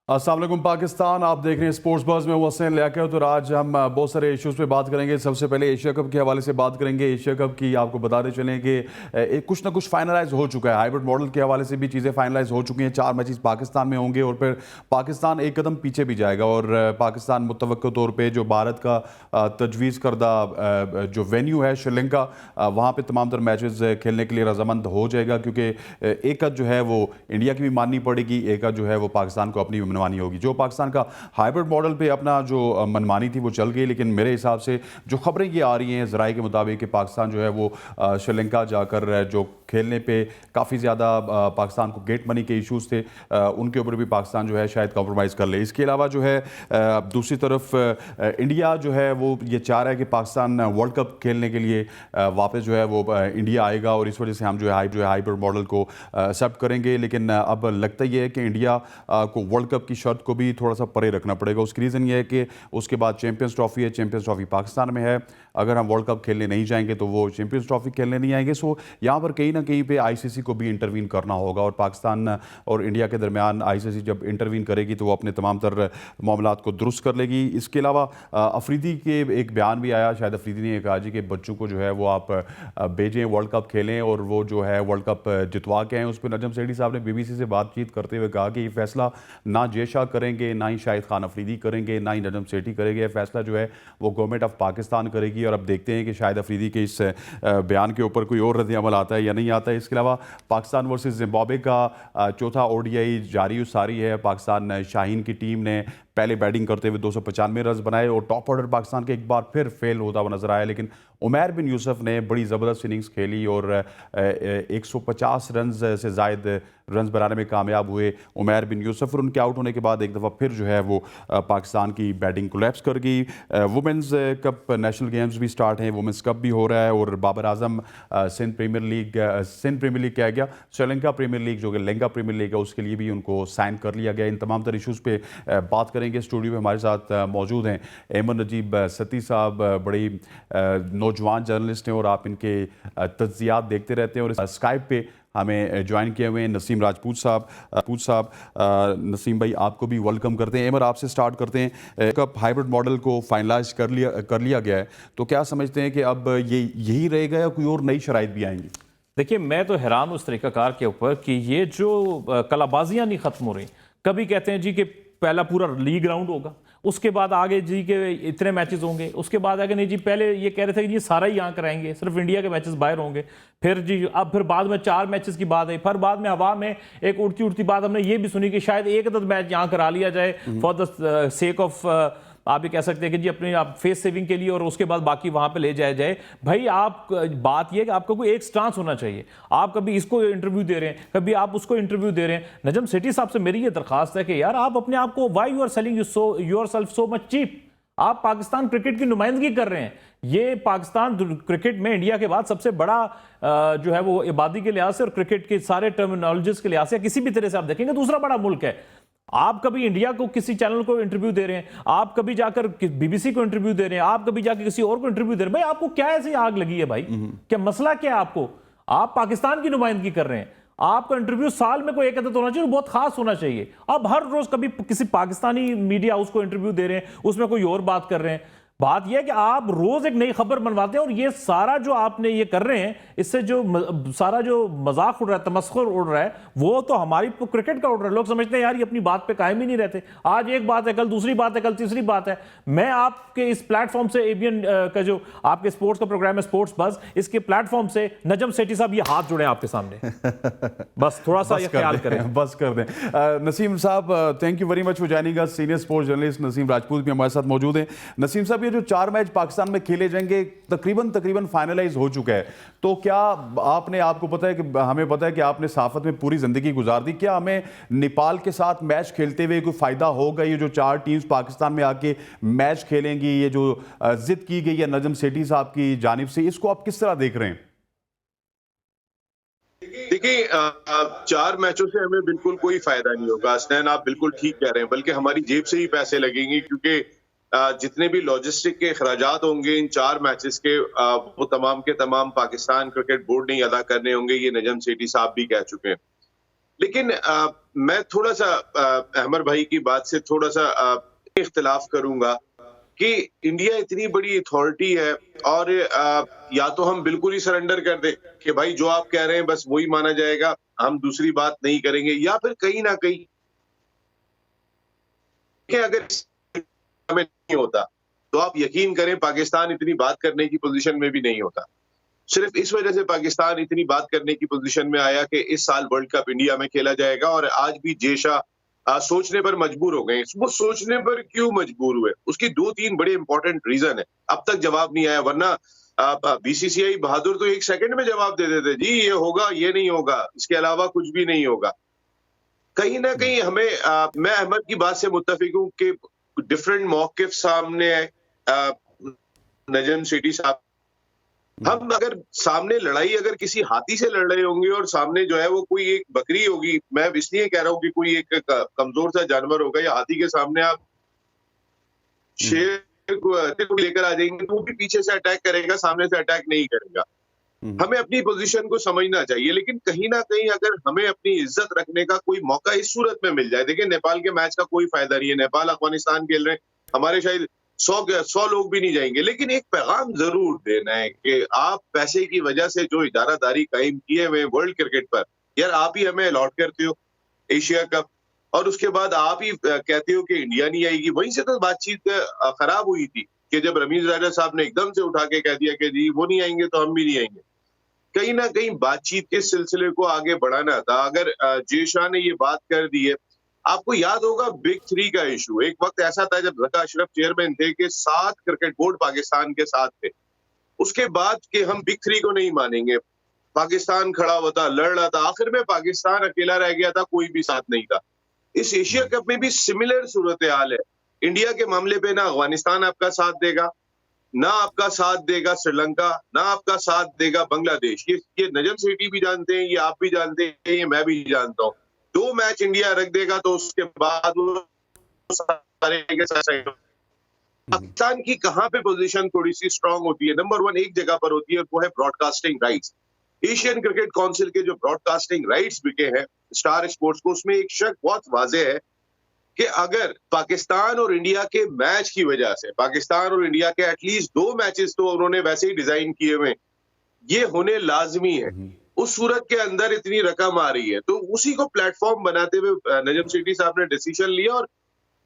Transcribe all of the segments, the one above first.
अस्सलाम वालेकुम पाकिस्तान, आप देख रहे हैं स्पोर्ट्स बज़ में हुसैन लियाकत। और आज हम बहुत सारे इश्यूज़ पे बात करेंगे। सबसे पहले एशिया कप के हवाले से बात करेंगे। एशिया कप की आपको बताते चलें कि कुछ ना कुछ फाइनलाइज हो चुका है। हाइब्रिड मॉडल के हवाले से भी चीज़ें फाइनलाइज हो चुकी हैं। 4 मैचेस पाकिस्तान में होंगे और फिर पाकिस्तान एक कदम पीछे भी जाएगा। और पाकिस्तान मुतवक्किल तौर पर जो भारत का तजवीज़ करदा जो वेन्यू है श्रीलंका, वहाँ पर तमाम तर मैचेस खेलने के लिए रजामंद हो जाएगा, क्योंकि एक जो है वो इंडिया की भी माननी पड़ेगी, एक जो है वो पाकिस्तान को अपनी मनमानी होगी। जो पाकिस्तान का हाइब्रिड मॉडल पे अपना जो मनमानी थी वो चल गई, लेकिन मेरे हिसाब से जो खबरें ये आ रही हैं ज़राए के मुताबिक कि पाकिस्तान जो है वो श्रीलंका जाकर जो खेलने पे काफ़ी ज़्यादा पाकिस्तान को गेट मनी के इश्यूज़ थे, उनके ऊपर भी पाकिस्तान जो है शायद कॉम्प्रोमाइज़ कर ले। इसके अलावा जो है दूसरी तरफ इंडिया जो है वो ये चाह रहा है कि पाकिस्तान वर्ल्ड कप खेलने के लिए वापस जो है वो इंडिया आएगा, और इस वजह से हम जो है हाइब्रिड मॉडल को एक्सेप्ट करेंगे। लेकिन अब लगता ये है कि इंडिया को वर्ल्ड कप की शर्त को भी थोड़ा सा परे रखना पड़ेगा। उसकी रीज़न ये है कि उसके बाद चैंपियंस ट्रॉफी है, चैंपियंस ट्रॉफी पाकिस्तान में है। अगर हम वर्ल्ड कप खेलने नहीं जाएंगे तो वो चैंपियंस ट्रॉफी खेलने नहीं आएंगे। सो यहाँ पर कहीं ना कहीं पे आईसीसी को भी इंटरवीन करना होगा, और पाकिस्तान और इंडिया के दरमियान आईसीसी जब इंटरवीन करेगी तो वो अपने तमाम तर मामलात को दुरुस्त कर लेगी। इसके अलावा अफरीदी के एक बयान भी आया, शायद अफरीदी ने कहा जी कि बच्चों को जो है वो आप भेजें, वर्ल्ड कप खेलें और वो जो है वर्ल्ड कप जितवा के आएँ। उस पर नजम सेठी साहब ने बीबीसी से बातचीत करते हुए कहा कि ये फैसला ना जयशाह करेंगे, ना ही शाहिद खान अफरीदी करेंगे, ना ही नजम सेठी करेंगे। फैसला जो है वो गवर्नमेंट ऑफ पाकिस्तान करेगी। और अब देखते हैं कि शाहिद अफरीदी के इस बयान के ऊपर कोई और रद्द-ए-अमल आता है या नहीं आता है। इसके अलावा पाकिस्तान वर्सेस जिम्बाब्वे का चौथा ओडीआई जारी सारी है। पाकिस्तान शाहीन की टीम ने पहले बैटिंग करते हुए 295 रन बनाए और टॉप ऑर्डर पाकिस्तान के एक बार फिर फेल होता हुआ नजर आया, लेकिन उमैर बिन यूसुफ ने बड़ी ज़बरदस्त इनिंग्स खेली और 150 रन से ज़ायद रन बनाने में कामयाब हुए उमैर बिन यूसुफ। और उनके आउट होने के बाद एक दफ़ा फिर जो है वो पाकिस्तान की बैटिंग कोलैप्स कर गई। वुमेंस कप नेशनल गेम्स भी स्टार्ट हैं, वुमेंस कप भी हो रहा है, और बाबर आजम सिंध प्रीमियर लीग क्या गया, श्रीलंका प्रीमियर लीग जो कि लंका प्रीमियर लीग है, उसके लिए भी उनको साइन कर लिया गया। इन तमाम तर इशूज़ पे बात करेंगे। स्टूडियो में हमारे साथ मौजूद हैं अहमद नजीब सती साहब, बड़ी नौजवान जर्नलिस्ट हैं और आप इनके तज्जियात देखते रहते हैं। और स्काइप पे हमें ज्वाइन किए हुए हैं नसीम राजपूत साहब। नसीम भाई, आपको भी वेलकम करते हैं। अहमद, आपसे स्टार्ट करते हैं। कब हाइब्रिड मॉडल को फाइनलाइज कर लिया गया है, तो क्या समझते हैं कि अब ये यही रहेगा या कोई और नई शराइत भी आएंगी? देखिए, मैं तो हैरान उस तरीकाकार के ऊपर कि ये जो कलाबाजियां नहीं खत्म हो रही। कभी कहते हैं जी कि पहला पूरा लीग राउंड होगा, उसके बाद आगे जी के इतने मैचेस होंगे, उसके बाद आगे नहीं जी पहले ये कह रहे थे कि ये सारा ही यहाँ कराएंगे, सिर्फ इंडिया के मैचेस बाहर होंगे। फिर जी अब फिर बाद में 4 मैचेस की बात है। फिर बाद में हवा में एक उड़ती उड़ती बात हमने ये भी सुनी कि शायद एक आध मैच यहाँ करा लिया जाए फॉर द सेक ऑफ, आप ये कह सकते हैं कि जी अपने आप फेस सेविंग के लिए, और उसके बाद बाकी वहां पे ले जाया जाए। भाई आप बात ये कि आपका कोई एक स्टांस होना चाहिए। आप कभी इसको इंटरव्यू दे रहे हैं, कभी आप उसको इंटरव्यू दे रहे हैं। नजम सेठी साहब से मेरी ये दरखास्त है कि यार आप अपने आप को, why you are selling yourself so much cheap. आप पाकिस्तान क्रिकेट की नुमाइंदगी कर रहे हैं। ये पाकिस्तान क्रिकेट में इंडिया के बाद सबसे बड़ा जो है वो आबादी के लिहाज से और क्रिकेट के सारे टर्मिनोलॉजीज के लिहाज से, किसी भी तरह से आप देखेंगे, दूसरा बड़ा मुल्क है। आप कभी इंडिया को किसी चैनल को इंटरव्यू दे रहे हैं, आप कभी जाकर बीबीसी को इंटरव्यू दे रहे हैं, आप कभी जाकर किसी और को इंटरव्यू दे रहे हैं। भाई आपको क्या ऐसी आग लगी है भाई? क्या मसला क्या है आपको? आप पाकिस्तान की नुमाइंदगी कर रहे हैं। आपका इंटरव्यू साल में कोई एक आधा होना चाहिए, बहुत खास होना चाहिए। अब हर रोज कभी किसी पाकिस्तानी मीडिया हाउस को इंटरव्यू दे रहे हैं, उसमें कोई और बात कर रहे हैं। बात यह है कि आप रोज एक नई खबर बनवाते हैं, और ये सारा जो आपने ये कर रहे हैं, इससे जो सारा जो मजाक उड़ रहा है, तमस्खुर उड़ रहा है, वो तो हमारी क्रिकेट का उड़ रहा है। लोग समझते हैं यार ये अपनी बात पे कायम ही नहीं रहते। आज एक बात है, कल दूसरी बात है, कल तीसरी बात है। मैं आपके इस प्लेटफॉर्म से, एबीएन का जो आपके स्पोर्ट्स का प्रोग्राम है स्पोर्ट्स बज़, इसके प्लेटफॉर्म से नजम सेठी साहब ये हाथ जुड़े आपके सामने। बस थोड़ा सा ये ख्याल करें, बस कर दें। नसीम साहब, thank you very much for joining us. Senior sports journalist Naseem Rajput भी हमारे साथ मौजूद हैं। नसीम साहब, ये जो 4 मैच पाकिस्तान में खेले जाएंगे तकरीबन फाइनलाइज हो चुका है, तो क्या आपको पता है कि हमें पता है कि आपने सहाफत में पूरी जिंदगी गुजार दी, क्या हमें नेपाल के साथ मैच खेलते हुए कोई फायदा होगा? ये जो 4 टीम्स पाकिस्तान में आके मैच खेलेंगी, ये जो जिद की गई है नजम सेठी साहब की जानिब से, इसको आप किस तरह देख रहे हैं? देखिए, 4 मैचों से हमें बिल्कुल कोई फायदा नहीं होगा। असनैन, आप बिल्कुल ठीक कह रहे हैं, बल्कि हमारी जेब से ही पैसे लगेंगे, क्योंकि जितने भी लॉजिस्टिक के अखराजात होंगे इन 4 मैचेस के, वो तमाम के तमाम पाकिस्तान क्रिकेट बोर्ड ने अदा करने होंगे। ये नजम सेठी साहब भी कह चुके हैं। लेकिन मैं थोड़ा सा अहमद भाई की बात से थोड़ा सा इख्तिलाफ करूंगा कि इंडिया इतनी बड़ी अथॉरिटी है और या तो हम बिल्कुल ही सरेंडर कर दें कि भाई जो आप कह रहे हैं बस वही माना जाएगा, हम दूसरी बात नहीं करेंगे, या फिर कहीं ना कहीं कि अगर हमें नहीं होता तो आप यकीन करें पाकिस्तान इतनी बात करने की पोजीशन में भी नहीं होता। सिर्फ इस वजह से पाकिस्तान इतनी बात करने की पोजीशन में आया कि इस साल वर्ल्ड कप इंडिया में खेला जाएगा और आज भी जेशा सोचने पर मजबूर हो गए। वो सोचने पर क्यों मजबूर हुए, उसकी 2-3 बड़े इंपॉर्टेंट रीजन है, अब तक जवाब नहीं आया। वरना बीसीसीआई बहादुर तो 1 सेकंड में जवाब दे देते, जी ये होगा ये नहीं होगा, इसके अलावा कुछ भी नहीं होगा। कहीं ना कहीं हमें मैं अहमद की बात से मुत्तफिक हूँ कि डिफरेंट मौकिफ सामने है। नजम सेठी साहब, हम अगर सामने लड़ाई अगर किसी हाथी से लड़ रहे होंगे और सामने जो है वो कोई एक बकरी होगी, मैं इसलिए कह रहा हूँ कि कोई एक कमजोर सा जानवर होगा, या हाथी के सामने आप शेर को लेकर आ जाएंगे तो वो भी पीछे से अटैक करेगा, सामने से अटैक नहीं करेगा। हमें अपनी पोजीशन को समझना चाहिए, लेकिन कहीं ना कहीं अगर हमें अपनी इज्जत रखने का कोई मौका इस सूरत में मिल जाए, देखिए नेपाल के मैच का कोई फायदा नहीं है, नेपाल अफगानिस्तान खेल रहे हैं, हमारे शायद 100 लोग भी नहीं जाएंगे, लेकिन एक पैगाम जरूर देना है कि आप पैसे की वजह से जो इजारादारी कायम किए हुए वर्ल्ड क्रिकेट पर, यार आप ही हमें अलॉट करते हो एशिया कप और उसके बाद आप ही कहते हो कि इंडिया नहीं आएगी। वहीं से तो बातचीत खराब हुई थी कि जब रमीज राजा साहब ने एकदम से उठा के कह दिया कि जी वो नहीं आएंगे तो हम भी नहीं आएंगे। कहीं ना कहीं बातचीत के सिलसिले को आगे बढ़ाना था। अगर जे शाह ने ये बात कर दी है, आपको याद होगा बिग 3 का इशू, एक वक्त ऐसा था जब ज़का अशरफ चेयरमैन थे कि 7 क्रिकेट बोर्ड पाकिस्तान के साथ थे, उसके बाद कि हम बिग 3 को नहीं मानेंगे, पाकिस्तान खड़ा हुआ था, लड़ रहा था, आखिर में पाकिस्तान अकेला रह गया था, कोई भी साथ नहीं था। इस एशिया कप में भी सिमिलर सूरत हाल है। इंडिया के मामले पे ना अफगानिस्तान आपका साथ देगा, ना आपका साथ देगा श्रीलंका, ना आपका साथ देगा बांग्लादेश। ये नजम सेठी भी जानते हैं, ये आप भी जानते हैं, ये मैं भी जानता हूँ। 2 मैच इंडिया रख देगा तो उसके बाद वो सारे के सारे पाकिस्तान की कहां पे पोजीशन थोड़ी सी स्ट्रांग होती है, नंबर 1 एक जगह पर होती है, वो है broadcasting rights. Asian cricket council के जो ब्रॉडकास्टिंग राइट्स बिके हैं स्टार स्पोर्ट्स को, उसमें एक शक बहुत वाजे है कि अगर पाकिस्तान और इंडिया के मैच की वजह से, पाकिस्तान और इंडिया के एटलीस्ट 2 मैचेस तो उन्होंने वैसे ही डिजाइन किए हुए, ये होने लाजमी है, उस सूरत के अंदर इतनी रकम आ रही है, तो उसी को प्लेटफॉर्म बनाते हुए नजम सेठी साहब ने डिसीजन लिया। और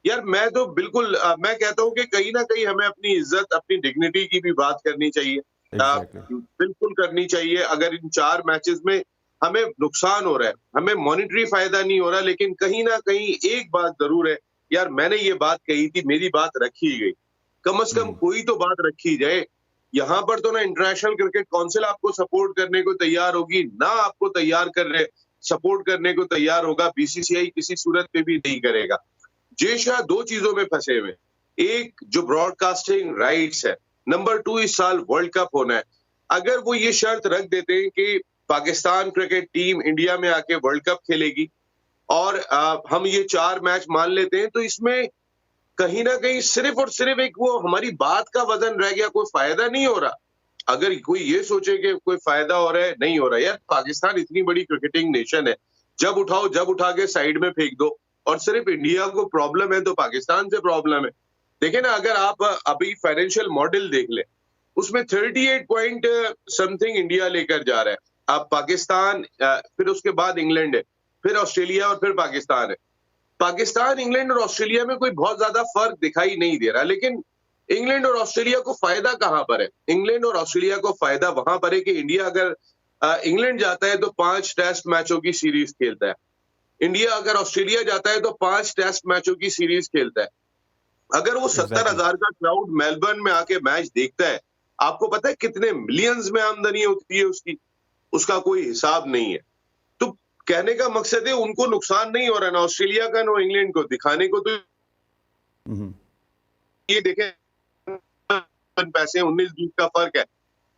यार मैं तो बिल्कुल मैं कहता हूं कि कहीं ना कहीं हमें अपनी इज्जत, अपनी डिग्निटी की भी बात करनी चाहिए। बिल्कुल करनी चाहिए। अगर इन 4 मैचेस में हमें नुकसान हो रहा है, हमें मॉनिटरी फायदा नहीं हो रहा, लेकिन कहीं ना कहीं एक बात जरूर है, यार मैंने ये बात कही थी, मेरी बात रखी गई, कम से कम कोई तो बात रखी जाए। यहाँ पर तो ना इंटरनेशनल क्रिकेट काउंसिल आपको सपोर्ट करने को तैयार होगी, ना आपको सपोर्ट करने को तैयार होगा, बीसीसीआई किसी सूरत पे भी नहीं करेगा। जे शाह 2 चीजों में फंसे हुए, एक जो ब्रॉडकास्टिंग राइट्स है, नंबर 2 इस साल वर्ल्ड कप होना है। अगर वो ये शर्त रख देते हैं कि पाकिस्तान क्रिकेट टीम इंडिया में आके वर्ल्ड कप खेलेगी और हम ये 4 मैच मान लेते हैं, तो इसमें कहीं ना कहीं सिर्फ और सिर्फ एक वो हमारी बात का वजन रह गया, कोई फायदा नहीं हो रहा। अगर कोई ये सोचे कि कोई फायदा हो रहा है, नहीं हो रहा। यार पाकिस्तान इतनी बड़ी क्रिकेटिंग नेशन है, जब उठाओ जब उठा के साइड में फेंक दो, और सिर्फ इंडिया को प्रॉब्लम है तो पाकिस्तान से प्रॉब्लम है। देखिए ना, अगर आप अभी फाइनेंशियल मॉडल देख ले, उसमें 38 पॉइंट समथिंग इंडिया लेकर जा रहा है। अब पाकिस्तान, फिर उसके बाद इंग्लैंड है, फिर ऑस्ट्रेलिया और फिर पाकिस्तान है। पाकिस्तान, इंग्लैंड और ऑस्ट्रेलिया में कोई बहुत ज्यादा फर्क दिखाई नहीं दे रहा, लेकिन इंग्लैंड और ऑस्ट्रेलिया को फायदा कहां पर है? इंग्लैंड और ऑस्ट्रेलिया को फायदा वहां पर है कि इंडिया अगर इंग्लैंड जाता है तो 5 टेस्ट मैचों की सीरीज खेलता है, इंडिया अगर ऑस्ट्रेलिया जाता है तो 5 टेस्ट मैचों की सीरीज खेलता है। अगर वो 70,000 का क्राउड मेलबर्न में आके मैच देखता है, आपको पता है कितने मिलियंस में आमदनी होती है उसकी, उसका कोई हिसाब नहीं है। तो कहने का मकसद है उनको नुकसान नहीं हो रहा, ना ऑस्ट्रेलिया का ना इंग्लैंड को, दिखाने को तो ये देखें पैसे 19-20 का फर्क है।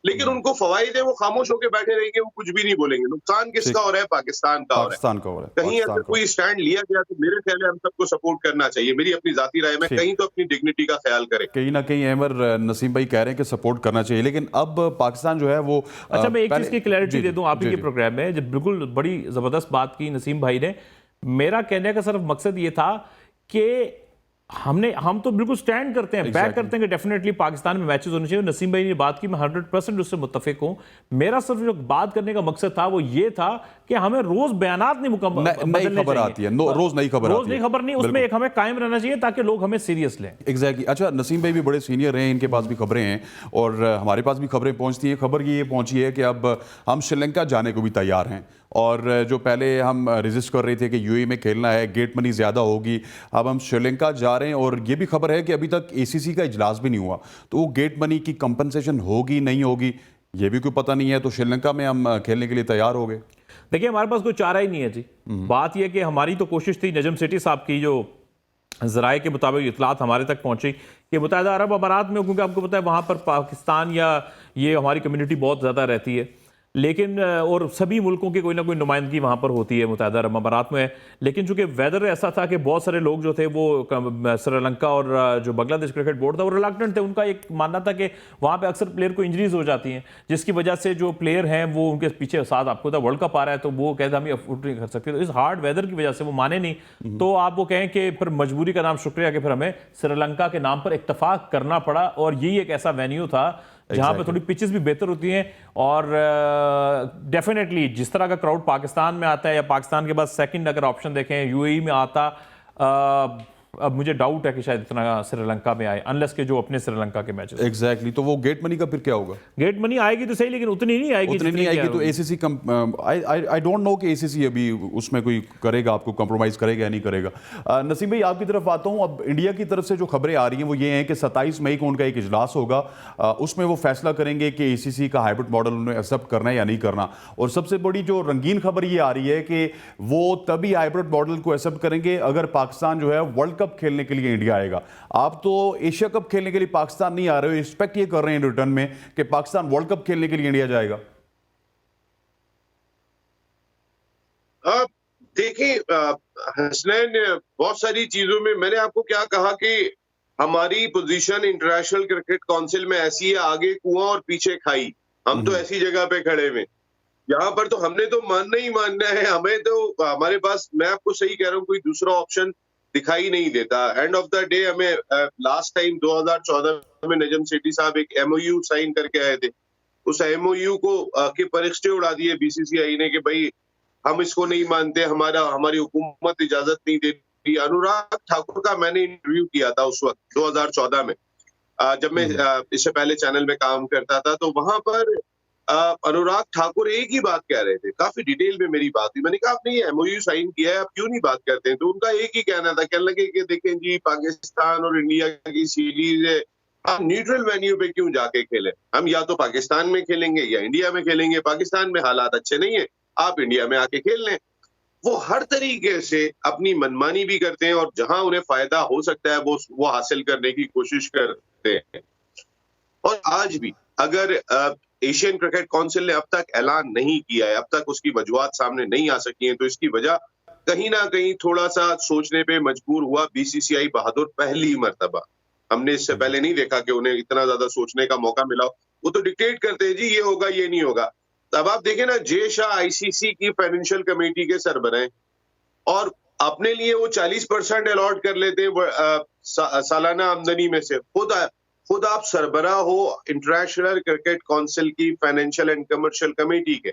लेकिन उनको फवायद है, वो खामोश होकर बैठे रहेंगे, वो कुछ भी नहीं बोलेंगे। नुकसान किसका हो रहा है? पाकिस्तान का हो रहा है। पाकिस्तान का हो रहा है, कहीं पाकिस्तान अगर का। कोई स्टैंड लिया गया तो मेरे ख्याल है हम सबको सपोर्ट करना चाहिए, मेरी अपनी जाती राय में। ठीक। कहीं तो अपनी डिग्निटी का ख्याल करें। कहीं ना कहीं अहमर नसीम भाई कह रहे हैं कि सपोर्ट करना चाहिए, लेकिन अब पाकिस्तान जो है वो अच्छा, मैं एक चीज की क्लैरिटी जी, दे दूं, आप ही जी, के प्रोग्राम में जब बिल्कुल बड़ी जबरदस्त बात की नसीम भाई ने। मेरा कहने का सिर्फ मकसद ये था कि हम तो बिल्कुल स्टैंड करते हैं, बैक करते हैं कि डेफिनेटली पाकिस्तान में मैचेस होने चाहिए। नसीम भाई ने बात की, मैं 100% उससे मुत्तफिक हूं। मेरा सिर्फ जो बात करने का मकसद था वो ये था कि हमें रोज बयानात नहीं मुकम्मल नई खबर आती है, रोज नई खबर रोज नई खबर नहीं, उसमें एक हमें कायम रहना चाहिए ताकि लोग हमें सीरियस लें। एग्जैक्टली। अच्छा, नसीम भाई भी बड़े सीनियर हैं, इनके पास भी खबरें हैं और हमारे पास भी खबरें पहुंचती हैं। खबर ये पहुंची है कि अब हम श्रीलंका जाने को भी तैयार हैं, और जो पहले हम रजिस्ट कर रहे थे कि यूएई में खेलना है, गेट मनी ज़्यादा होगी, अब हम श्रीलंका जा रहे हैं। और ये भी खबर है कि अभी तक एसीसी का इजलास भी नहीं हुआ, तो वो गेट मनी की कंपनसेशन होगी नहीं होगी ये भी कोई पता नहीं है। तो श्रीलंका में हम खेलने के लिए तैयार हो गए। देखिए, हमारे पास कोई चारा ही नहीं है जी। बात यह कि हमारी तो कोशिश थी, नजम सेठी साहब की जो ज़राए के मुताबिक इतलात हमारे तक पहुंची कि मुत्तहिदा अरब अमारात में, क्योंकि आपको पता है वहाँ पर पाकिस्तान या ये हमारी कम्युनिटी बहुत ज़्यादा रहती है, लेकिन और सभी मुल्कों की कोई ना कोई नुमाइंदगी वहाँ पर होती है मुत्तहिदा अरब अमारात में। लेकिन चूंकि वेदर ऐसा था कि बहुत सारे लोग जो थे वो श्रीलंका और जो बांग्लादेश क्रिकेट बोर्ड था वो रिलक्टेंट थे। उनका एक मानना था कि वहाँ पे अक्सर प्लेयर को इंजरीज हो जाती हैं, जिसकी वजह से जो प्लेयर हैं वो उनके पीछे साथ, आपको पता वर्ल्ड कप आ रहा है तो वो कहते हम ये अफोर्ड नहीं कर सकते, तो इस हार्ड वेदर की वजह से वो माने नहीं। तो आप वो कहें कि फिर मजबूरी का नाम शुक्रिया कि फिर हमें श्रीलंका के नाम पर इत्तफाक करना पड़ा, और यही एक ऐसा वेन्यू था जहां पे थोड़ी पिचेस भी बेहतर होती हैं। और डेफिनेटली जिस तरह का क्राउड पाकिस्तान में आता है, या पाकिस्तान के बाद सेकंड अगर ऑप्शन देखें यूएई में आता, अब मुझे डाउट है कि शायद इतना श्रीलंका में आए, अनलेस के जो अपने श्रीलंका के मैचेस। एग्जैक्टली। तो वो गेट मनी का फिर क्या होगा? गेट मनी आएगी तो सही, लेकिन उतनी नहीं आएगी, उतनी नहीं आएगी। तो एसीसी आई डोंट नो कि एसीसी अभी उसमें कोई करेगा, आपको कंप्रोमाइज करेगा या नहीं करेगा। नसीम भाई, आपकी तरफ आता हूं। अब इंडिया की तरफ से जो खबरें आ रही हैं वो ये हैं कि 27 मई को उनका एक इजलास होगा, उसमें वो फैसला करेंगे कि एसीसी का हाइब्रिड मॉडल उन्हें एक्सेप्ट करना है या नहीं करना। और सबसे बड़ी जो रंगीन खबर ये आ रही है कि वो तभी हाइब्रिड मॉडल को एक्सेप्ट करेंगे अगर पाकिस्तान जो है वर्ल्ड कप खेलने के लिए इंडिया आएगा। आप तो एशिया कप खेलने के लिए पाकिस्तान नहीं आ रहे हो, एक्सपेक्ट ये कर रहे हैं रिटर्न में कि पाकिस्तान वर्ल्ड कप खेलने के लिए इंडिया जाएगा। आप देखिए हसनैन, बहुत सारी चीजों में मैंने आपको क्या कहा कि हमारी पोजीशन इंटरनेशनल क्रिकेट काउंसिल में ऐसी है, आगे कुआं और पीछे खाई। हम तो ऐसी जगह पे खड़े हुए, यहाँ पर तो हमने तो मानना ही मानना है। हमें तो, हमारे पास, मैं आपको सही कह रहा हूँ, कोई दूसरा ऑप्शन दिखाई नहीं देता। एंड ऑफ द डे हमें लास्ट टाइम 2014 में नजम सेठी साहब एक एमओयू साइन करके आए थे। उस एमओयू को के परिश्ते उड़ा दिए बीसीसीआई ने कि भाई हम इसको नहीं मानते, हमारी हुकूमत इजाजत नहीं दे रही। अनुराग ठाकुर का मैंने इंटरव्यू किया था उस वक्त 2014 में, जब मैं इससे पहले चैनल में काम करता था। तो वहां पर अनुराग ठाकुर एक ही बात कह रहे थे, काफी डिटेल में मेरी बात हुई। मैंने कहा आपने ये एमओयू साइन किया है, आप क्यों नहीं बात करते हैं? तो उनका एक ही कहना था, कहने लगे कि देखें जी, पाकिस्तान और इंडिया की सीरीज है, हम न्यूट्रल वेन्यू पे क्यों जाके खेलें? हम या तो पाकिस्तान में खेलेंगे या इंडिया में खेलेंगे। पाकिस्तान में हालात अच्छे नहीं है, आप इंडिया में आके खेल लें। वो हर तरीके से अपनी मनमानी भी करते हैं, और जहां उन्हें फायदा हो सकता है वो हासिल करने की कोशिश करते हैं। और आज भी अगर एशियन क्रिकेट काउंसिल ने अब तक ऐलान नहीं किया है, अब तक उसकी वजूहात सामने नहीं आ सकी हैं, तो इसकी वजह कहीं ना कहीं थोड़ा सा सोचने पे मजबूर हुआ बीसीसीआई बहादुर पहली मर्तबा। हमने इससे पहले नहीं देखा कि उन्हें इतना ज्यादा सोचने का मौका मिला। वो तो डिक्टेट करते हैं जी, ये होगा ये नहीं होगा। अब आप देखें ना, जय शाह आईसीसी की फाइनेंशियल कमेटी के सरबराह हैं, और अपने लिए वो 40% अलॉट कर लेते हैं सालाना आमदनी में से। खुद आप सरबराह हो इंटरनेशनल क्रिकेट काउंसिल की फाइनेंशियल एंड कमर्शियल कमेटी के,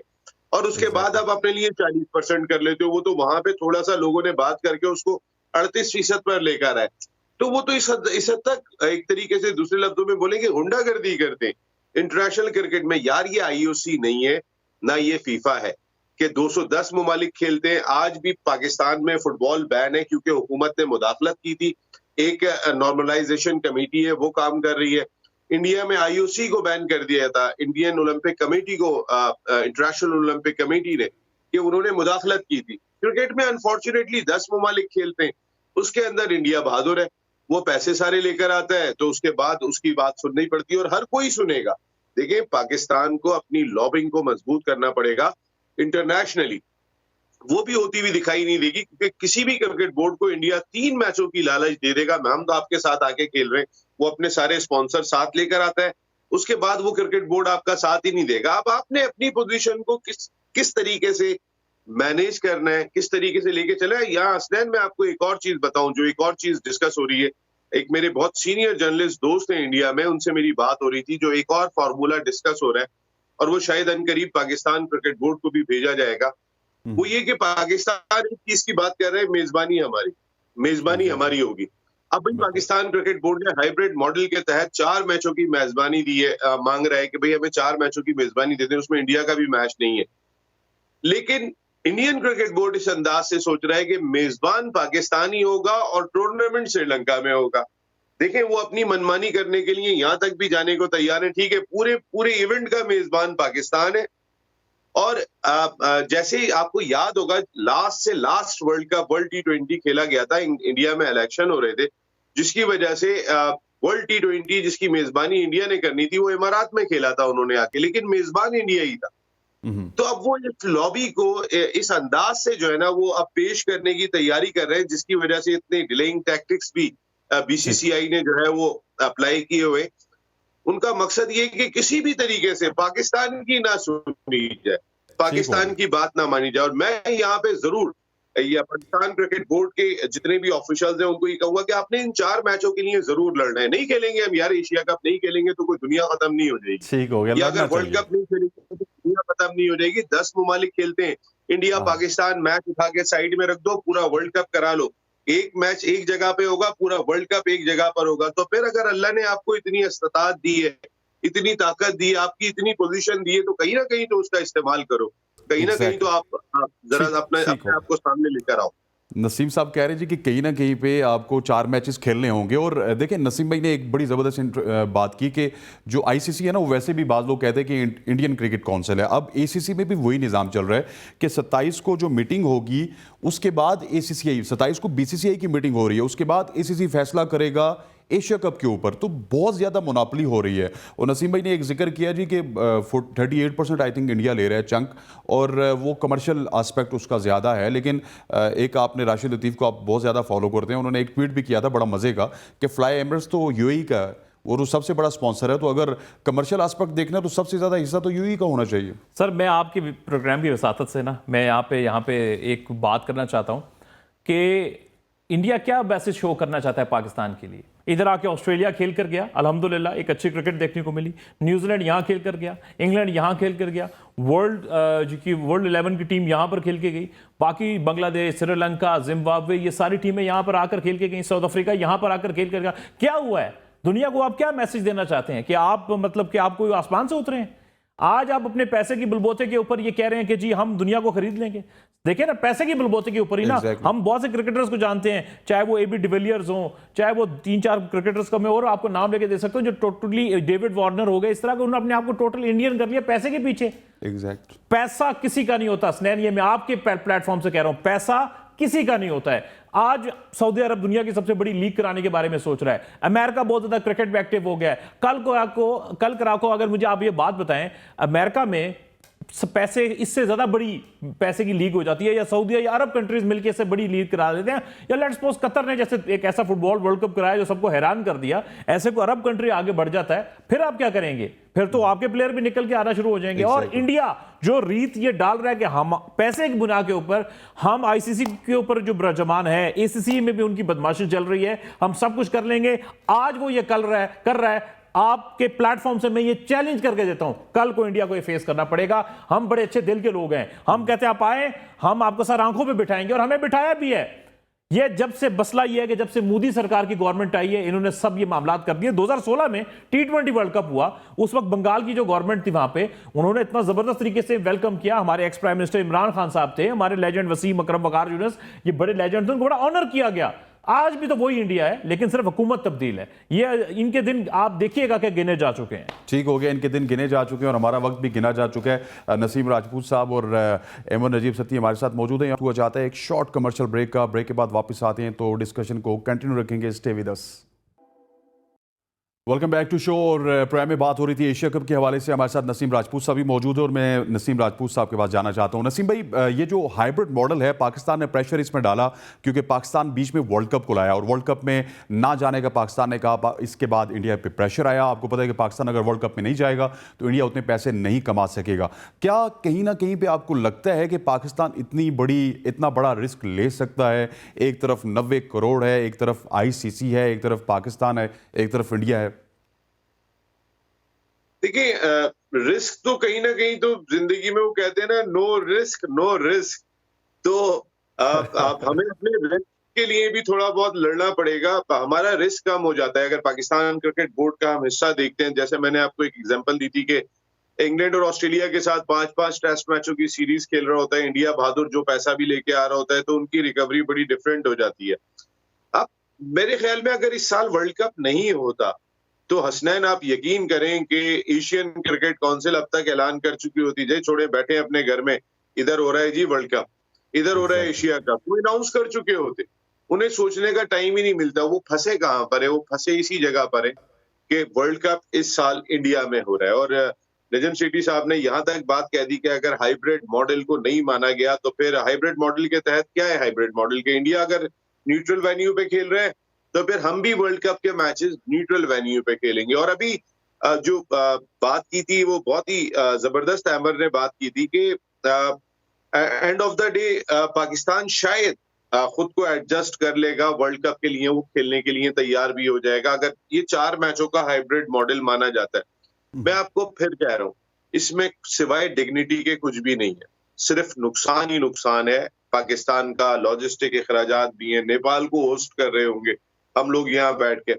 और उसके बाद आप अपने लिए 40% कर लेते हो। वो तो वहां पे थोड़ा सा लोगों ने बात करके उसको 38% पर लेकर आए। तो वो तो इस हद तक एक तरीके से, दूसरे लफ्जों में बोलेंगे, गुंडागर्दी करते हैं इंटरनेशनल क्रिकेट में। यार, ये आईओसी नहीं है, ना ये फीफा है कि 210 ममालिक खेलते हैं। आज भी पाकिस्तान में फुटबॉल बैन है क्योंकि हुकूमत ने मुदाखलत की थी। एक नॉर्मलाइजेशन कमेटी है, वो काम कर रही है। इंडिया में आईओसी को बैन कर दिया था, इंडियन ओलंपिक कमेटी को, इंटरनेशनल ओलंपिक कमेटी ने, कि उन्होंने मुदाखलत की थी। क्रिकेट में अनफॉर्चुनेटली 10 ममालिक खेलते हैं, उसके अंदर इंडिया बहादुर है। वो पैसे सारे लेकर आता है, तो उसके बाद उसकी बात सुननी पड़ती है, और हर कोई सुनेगा। देखिए, पाकिस्तान को अपनी लॉबिंग को मजबूत करना पड़ेगा इंटरनेशनली। वो भी होती हुई दिखाई नहीं देगी, क्योंकि किसी भी क्रिकेट बोर्ड को इंडिया 3 मैचों की लालच दे देगा, हम तो आपके साथ आके खेल रहे हैं, वो अपने सारे स्पॉन्सर साथ लेकर आता है, उसके बाद वो क्रिकेट बोर्ड आपका साथ ही नहीं देगा। अब आपने अपनी पोजीशन को किस तरीके से मैनेज करना है, किस तरीके से लेके चले। यहाँ हसनैन, मैं आपको एक और चीज बताऊं, जो एक और चीज डिस्कस हो रही है। एक मेरे बहुत सीनियर जर्नलिस्ट दोस्त हैं इंडिया में, उनसे मेरी बात हो रही थी, जो एक और फार्मूला डिस्कस हो रहा है और वो शायद अनकरीब पाकिस्तान क्रिकेट बोर्ड को भी भेजा जाएगा। वो ये कि पाकिस्तान एक चीज की बात कर रहे हैं, मेजबानी हमारी होगी। अब भाई पाकिस्तान क्रिकेट बोर्ड ने हाइब्रिड मॉडल के तहत 4 मैचों की मेजबानी दी है, मांग रहा है कि भाई हमें 4 मैचों की मेजबानी दे दें, उसमें इंडिया का भी मैच नहीं है। लेकिन इंडियन क्रिकेट बोर्ड इस अंदाज से सोच रहा है कि मेजबान पाकिस्तान ही होगा और टूर्नामेंट श्रीलंका में होगा। देखें, वो अपनी मनमानी करने के लिए यहां तक भी जाने को तैयार है। ठीक है, पूरे इवेंट का मेजबान पाकिस्तान है। और जैसे ही आपको याद होगा, last world cup, world T20 खेला गया था, इंडिया में इलेक्शन हो रहे थे, जिसकी वजह से वर्ल्ड T20 जिसकी मेजबानी इंडिया ने करनी थी, वो इमारात में खेला था उन्होंने आके, लेकिन मेजबान इंडिया ही था। तो अब वो इस लॉबी को इस अंदाज से जो है ना, वो अब पेश करने की तैयारी कर रहे हैं, जिसकी वजह से इतने डिलेइंग टैक्टिक्स भी BCCI ने जो है वो अप्लाई किए हुए। उनका मकसद ये कि किसी भी तरीके से पाकिस्तान की ना सुनी जाए, पाकिस्तान की बात ना मानी जाए। और मैं यहाँ पे जरूर ये पाकिस्तान क्रिकेट बोर्ड के जितने भी ऑफिशियल्स हैं उनको ये कहूंगा कि आपने इन 4 मैचों के लिए जरूर लड़ना है। नहीं खेलेंगे हम यार, एशिया कप नहीं खेलेंगे तो कोई दुनिया खत्म नहीं हो जाएगी। ठीक हो गया, या अगर वर्ल्ड कप नहीं खेलेंगे तो दुनिया खत्म नहीं हो जाएगी। 10 ममालिक खेलते हैं, इंडिया पाकिस्तान मैच उठा के साइड में रख दो, पूरा वर्ल्ड कप करा लो। एक मैच एक जगह पे होगा, पूरा वर्ल्ड कप एक जगह पर होगा। तो फिर अगर अल्लाह ने आपको इतनी इस्तात दी है, इतनी ताकत दी है, आपकी इतनी पोजीशन दी है, तो कहीं ना कहीं तो उसका इस्तेमाल करो। कहीं ना कहीं तो आप जरा अपने आप को सामने लेकर आओ। नसीम साहब कह रहे जी कि कहीं ना कहीं पे आपको 4 मैचेस खेलने होंगे। और देखिए, नसीम भाई ने एक बड़ी ज़बरदस्त बात की कि जो ICC है ना, वो वैसे भी बाज़ लोग कहते हैं कि इंडियन क्रिकेट काउंसिल है। अब ACC में भी वही निज़ाम चल रहा है कि 27 को जो मीटिंग होगी, उसके बाद ACCI, 27 को BCCI की मीटिंग हो रही है, उसके बाद ACC फैसला करेगा एशिया कप के ऊपर। तो बहुत ज़्यादा मोनोपोली हो रही है। और नसीम भाई ने एक जिक्र किया जी कि 38% आई थिंक इंडिया ले रहा है चंक, और वो कमर्शियल आस्पेक्ट उसका ज़्यादा है। लेकिन एक आपने राशिद लतीफ़ को आप बहुत ज़्यादा फॉलो करते हैं, उन्होंने एक ट्वीट भी किया था बड़ा मज़े का कि फ्लाई एमिरेट्स तो UAE का है और वो सबसे बड़ा स्पॉन्सर है, तो अगर कमर्शियल आस्पेक्ट देखना है तो सबसे ज़्यादा हिस्सा तो UAE का होना चाहिए। सर, मैं आपके प्रोग्राम की वसातत से ना, मैं यहाँ पे एक बात करना चाहता हूँ कि इंडिया क्या मैसेज शो करना चाहता है पाकिस्तान के लिए। इधर आके ऑस्ट्रेलिया खेल कर गया, अल्हम्दुलिल्लाह एक अच्छी क्रिकेट देखने को मिली। न्यूजीलैंड यहाँ खेल कर गया, इंग्लैंड यहाँ खेल कर गया, वर्ल्ड 11 की टीम यहाँ पर खेल के गई। बाकी बांग्लादेश, श्रीलंका, जिम्बाब्वे, ये सारी टीमें यहाँ पर आकर खेल के गई। साउथ अफ्रीका यहाँ पर आकर खेल कर गया। क्या हुआ है? दुनिया को आप क्या मैसेज देना चाहते हैं कि आप मतलब कि आप कोई आसमान से उतरे हैं? आज आप अपने पैसे की बलबोते के ऊपर ये कह रहे हैं कि जी हम दुनिया को खरीद लेंगे। देखिए ना, पैसे की बलबोते के ऊपर ही ना हम बहुत से क्रिकेटर्स को जानते हैं, चाहे वो AB डिविलियर्स हो, चाहे वो 3-4 क्रिकेटर्स का मैं और आपको नाम लेके दे सकता हूं, जो टोटली डेविड वार्नर हो गए, इस तरह के उन्होंने अपने आप को टोटल इंडियन कर लिया पैसे के पीछे। एग्जैक्ट। पैसा किसी का नहीं होता स्नैन, ये मैं आपके प्लेटफॉर्म से कह रहा हूं, पैसा किसी का नहीं होता है। आज सऊदी अरब दुनिया की सबसे बड़ी लीग कराने के बारे में सोच रहा है। अमेरिका बहुत ज्यादा क्रिकेट में एक्टिव हो गया है। कल को अगर मुझे आप ये बात बताएं, अमेरिका में पैसे इससे ज्यादा बड़ी पैसे की लीग हो जाती है, या सऊदी या अरब कंट्रीज मिलकर इससे बड़ी लीग करा देते हैं, या लेट्स सपोज कतर ने जैसे एक ऐसा फुटबॉल वर्ल्ड कप कराया जो सबको हैरान कर दिया, ऐसे को अरब कंट्री आगे बढ़ जाता है, फिर आप क्या करेंगे? फिर तो आपके प्लेयर भी निकल के आना शुरू हो जाएंगे। और इंडिया जो रीत ये डाल रहा है कि हम पैसे की बुनियाद के ऊपर हम ICC के ऊपर जो ब्रजमान है, ACC में भी उनकी बदमाशी चल रही है, हम सब कुछ कर लेंगे। आज वो ये कर रहा है। आपके प्लेटफॉर्म से मैं ये चैलेंज करके देता हूं, कल को इंडिया को ये फेस करना पड़ेगा। हम बड़े अच्छे दिल के लोग हैं, हम कहते हैं आप आए, हम आपको सर आंखों पे बिठाएंगे, और हमें बिठाया भी है। ये जब से मसला ये है कि जब से मोदी सरकार की गवर्नमेंट आई है, इन्होंने सब ये मामलात कर दिए। 2016 में T20 वर्ल्ड कप हुआ, उस वक्त बंगाल की जो गवर्नमेंट थी वहां पे, उन्होंने इतना जबरदस्त तरीके से वेलकम किया। हमारे ex prime minister Imran Khan साहब थे, हमारे लेजेंड वसीम अकरम वकार यूनुस, ये बड़े लेजेंड थे, उनको बड़ा ऑनर किया गया। आज भी तो वही इंडिया है, लेकिन सिर्फ हुकूमत तब्दील है। ये इनके दिन आप देखिएगा कि गिने जा चुके हैं। ठीक हो गया, इनके दिन गिने जा चुके हैं और हमारा वक्त भी गिना जा चुका है। नसीम राजपूत साहब और एमन नजीब सत्ती हमारे साथ मौजूद हैं। हुआ चाहता है एक शॉर्ट कमर्शियल ब्रेक का, ब्रेक के बाद वापस आते हैं तो डिस्कशन को कंटिन्यू रखेंगे। Stay with us. Welcome back to show. और प्रोग्राम में बात हो रही थी एशिया कप के हवाले से। हमारे साथ नसीम राजपूत साहब भी मौजूद है और मैं नसीम राजपूत साहब के पास जाना चाहता हूं। नसीम भाई, ये जो हाइब्रिड मॉडल है, पाकिस्तान ने प्रेशर इसमें डाला क्योंकि पाकिस्तान बीच में वर्ल्ड कप को लाया और वर्ल्ड कप में ना जाने का पाकिस्तान ने कहा। इसके बाद इंडिया पे प्रेशर आया। आपको पता है कि पाकिस्तान अगर वर्ल्ड कप में नहीं जाएगा तो इंडिया उतने पैसे नहीं कमा सकेगा। क्या कहीं ना कहीं पर आपको लगता है कि पाकिस्तान इतना बड़ा रिस्क ले सकता है? एक तरफ 90 करोड़ है, एक तरफ ICC है, एक तरफ पाकिस्तान है, एक तरफ इंडिया है। देखिए, रिस्क तो कहीं ना कहीं तो जिंदगी में वो कहते हैं ना, नो रिस्क नो रिस्क। तो आप हमें अपने रिस्क के लिए भी थोड़ा बहुत लड़ना पड़ेगा। हमारा रिस्क कम हो जाता है अगर पाकिस्तान क्रिकेट बोर्ड का हम हिस्सा देखते हैं। जैसे मैंने आपको एक एग्जांपल दी थी कि इंग्लैंड और ऑस्ट्रेलिया के साथ 5-5 टेस्ट मैचों की सीरीज खेल रहा होता है इंडिया बहादुर, जो पैसा भी लेके आ रहा होता है, तो उनकी रिकवरी बड़ी डिफरेंट हो जाती है। अब मेरे ख्याल में अगर इस साल वर्ल्ड कप नहीं होता तो हसनैन, आप यकीन करें कि एशियन क्रिकेट काउंसिल अब तक ऐलान कर चुकी होती, जय छोड़े बैठे अपने घर में, इधर हो रहा है जी वर्ल्ड कप, इधर हो रहा है एशिया कप, वो अनाउंस कर चुके होते। उन्हें सोचने का टाइम ही नहीं मिलता। वो फंसे कहां पर है? वो फंसे इसी जगह पर है कि वर्ल्ड कप इस साल इंडिया में हो रहा है। और नजम सेठी साहब ने यहां तक बात कह दी कि अगर हाइब्रिड मॉडल को नहीं माना गया तो फिर हाइब्रिड मॉडल के तहत क्या है? हाइब्रिड मॉडल के इंडिया अगर न्यूट्रल वेन्यू पे खेल रहे हैं तो फिर हम भी वर्ल्ड कप के मैचेस न्यूट्रल वेन्यू पे खेलेंगे। और अभी जो बात की थी वो बहुत ही जबरदस्त अहमद ने बात की थी कि end of the day Pakistan शायद खुद को एडजस्ट कर लेगा वर्ल्ड कप के लिए, वो खेलने के लिए तैयार भी हो जाएगा अगर ये 4 मैचों का हाइब्रिड मॉडल माना जाता है। मैं आपको फिर कह रहा हूँ, इसमें सिवाय डिग्निटी के कुछ भी नहीं है, सिर्फ नुकसान ही नुकसान है। पाकिस्तान का लॉजिस्टिक अखराजात भी है, नेपाल को होस्ट कर रहे होंगे हम लोग यहाँ बैठ के,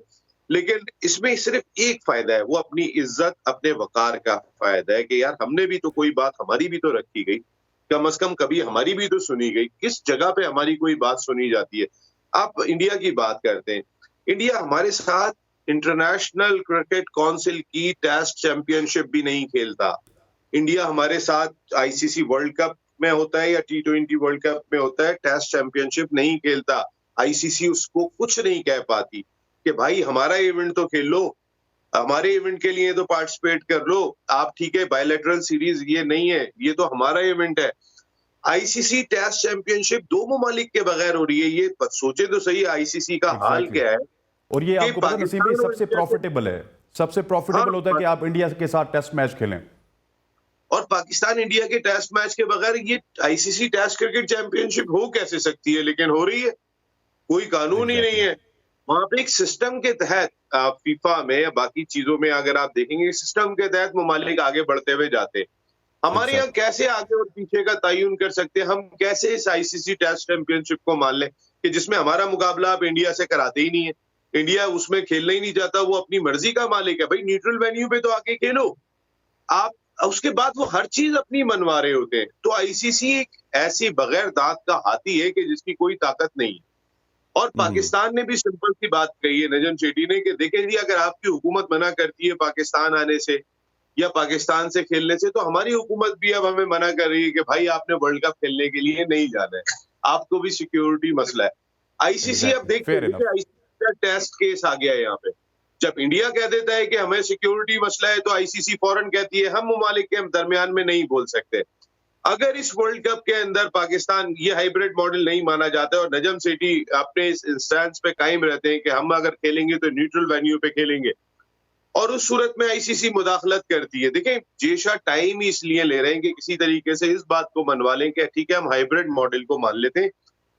लेकिन इसमें सिर्फ एक फायदा है, वो अपनी इज्जत, अपने वकार का फायदा है कि यार हमने भी तो कोई बात, हमारी भी तो रखी गई, कम से कम कभी हमारी भी तो सुनी गई। किस जगह पे हमारी कोई बात सुनी जाती है? आप इंडिया की बात करते हैं, इंडिया हमारे साथ इंटरनेशनल क्रिकेट काउंसिल की टेस्ट चैंपियनशिप भी नहीं खेलता। इंडिया हमारे साथ ICC वर्ल्ड कप में होता है या T20 वर्ल्ड कप में होता है, टेस्ट चैंपियनशिप नहीं खेलता। ICC उसको कुछ नहीं कह पाती कि भाई हमारा इवेंट तो खेल लो, हमारे इवेंट के लिए तो पार्टिसिपेट कर लो। आप ठीक है, बायलैटरल सीरीज ये नहीं है, ये तो हमारा इवेंट है। ICC टेस्ट चैंपियनशिप 2 ममालिक के बगैर हो रही है। ये सोचे तो सही ICC का हाल क्या है। और ये आपको पता नसीम भाई सबसे प्रॉफिटेबल है, सबसे प्रॉफिटेबल होता है कि आप इंडिया के साथ टेस्ट मैच खेलें। और पाकिस्तान इंडिया के टेस्ट मैच के बगैर ये ICC टेस्ट क्रिकेट चैंपियनशिप हो कैसे सकती है? लेकिन हो रही है, कोई कानून ही नहीं है। वहां पे एक सिस्टम के तहत फीफा में या बाकी चीजों में अगर आप देखेंगे, सिस्टम के तहत ममालिक आगे बढ़ते हुए जाते हैं। हमारे यहाँ कैसे आगे और पीछे का तयन कर सकते हैं? हम कैसे इस ICC टेस्ट चैंपियनशिप को मान लें कि जिसमें हमारा मुकाबला आप इंडिया से कराते ही नहीं है, इंडिया उसमें खेलना ही नहीं चाहता, वो अपनी मर्जी का मालिक है। भाई न्यूट्रल वेन्यू पे तो आके खेलो आप, उसके बाद वो हर चीज अपनी मनवा रहे होते हैं। तो ICC एक ऐसी बगैर दांत का हाथी है कि जिसकी कोई ताकत नहीं है। और पाकिस्तान ने भी सिंपल सी बात कही है नजम सेठी ने कि देखें जी, अगर आपकी हुकूमत मना करती है पाकिस्तान आने से या पाकिस्तान से खेलने से, तो हमारी हुकूमत भी अब हमें मना कर रही है कि भाई आपने वर्ल्ड कप खेलने के लिए नहीं जाना है, आपको भी सिक्योरिटी मसला है। ICC अब देखते हैं, ICC का टेस्ट केस आ गया है यहाँ पे। जब इंडिया कह देता है कि हमें सिक्योरिटी मसला है तो ICC फौरन कहती है हम ममालिक के दरमियान में नहीं बोल सकते। अगर इस वर्ल्ड कप के अंदर पाकिस्तान ये हाइब्रिड मॉडल नहीं माना जाता है और नजम सेठी अपने इस स्टैंड पे कायम रहते हैं कि हम अगर खेलेंगे तो न्यूट्रल वेन्यू पे खेलेंगे, और उस सूरत में ICC मुदाखलत करती है। देखें, जेशा टाइम ही इसलिए ले रहे हैं कि किसी तरीके से इस बात को मनवा लें कि ठीक है हम हाइब्रिड मॉडल को मान लेते हैं,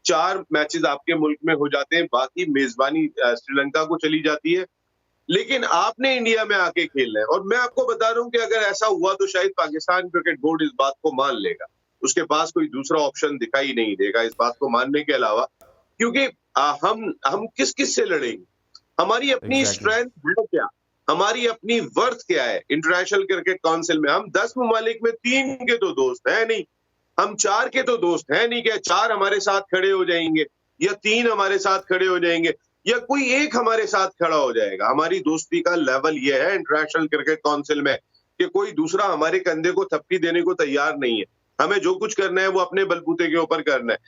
4 मैचेस आपके मुल्क में हो जाते हैं, बाकी मेजबानी श्रीलंका को चली जाती है, लेकिन आपने इंडिया में आके खेलना है। और मैं आपको बता रहा हूं कि अगर ऐसा हुआ तो शायद पाकिस्तान क्रिकेट बोर्ड इस बात को मान लेगा, उसके पास कोई दूसरा ऑप्शन दिखाई नहीं देगा इस बात को मानने के अलावा, क्योंकि हम किस किस से लड़ेंगे? हमारी अपनी स्ट्रेंथ है क्या, हमारी अपनी वर्थ क्या है? इंटरनेशनल क्रिकेट काउंसिल में हम 10 ममालिक में 3 के तो दोस्त है नहीं, हम 4 के तो दोस्त है नहीं। क्या 4 हमारे साथ खड़े हो जाएंगे या 3 हमारे साथ खड़े हो जाएंगे या कोई एक हमारे साथ खड़ा हो जाएगा? हमारी दोस्ती का लेवल ये है इंटरनेशनल क्रिकेट काउंसिल में कि कोई दूसरा हमारे कंधे को थप्पी देने को तैयार नहीं है। हमें जो कुछ करना है वो अपने बलबूते के ऊपर करना है।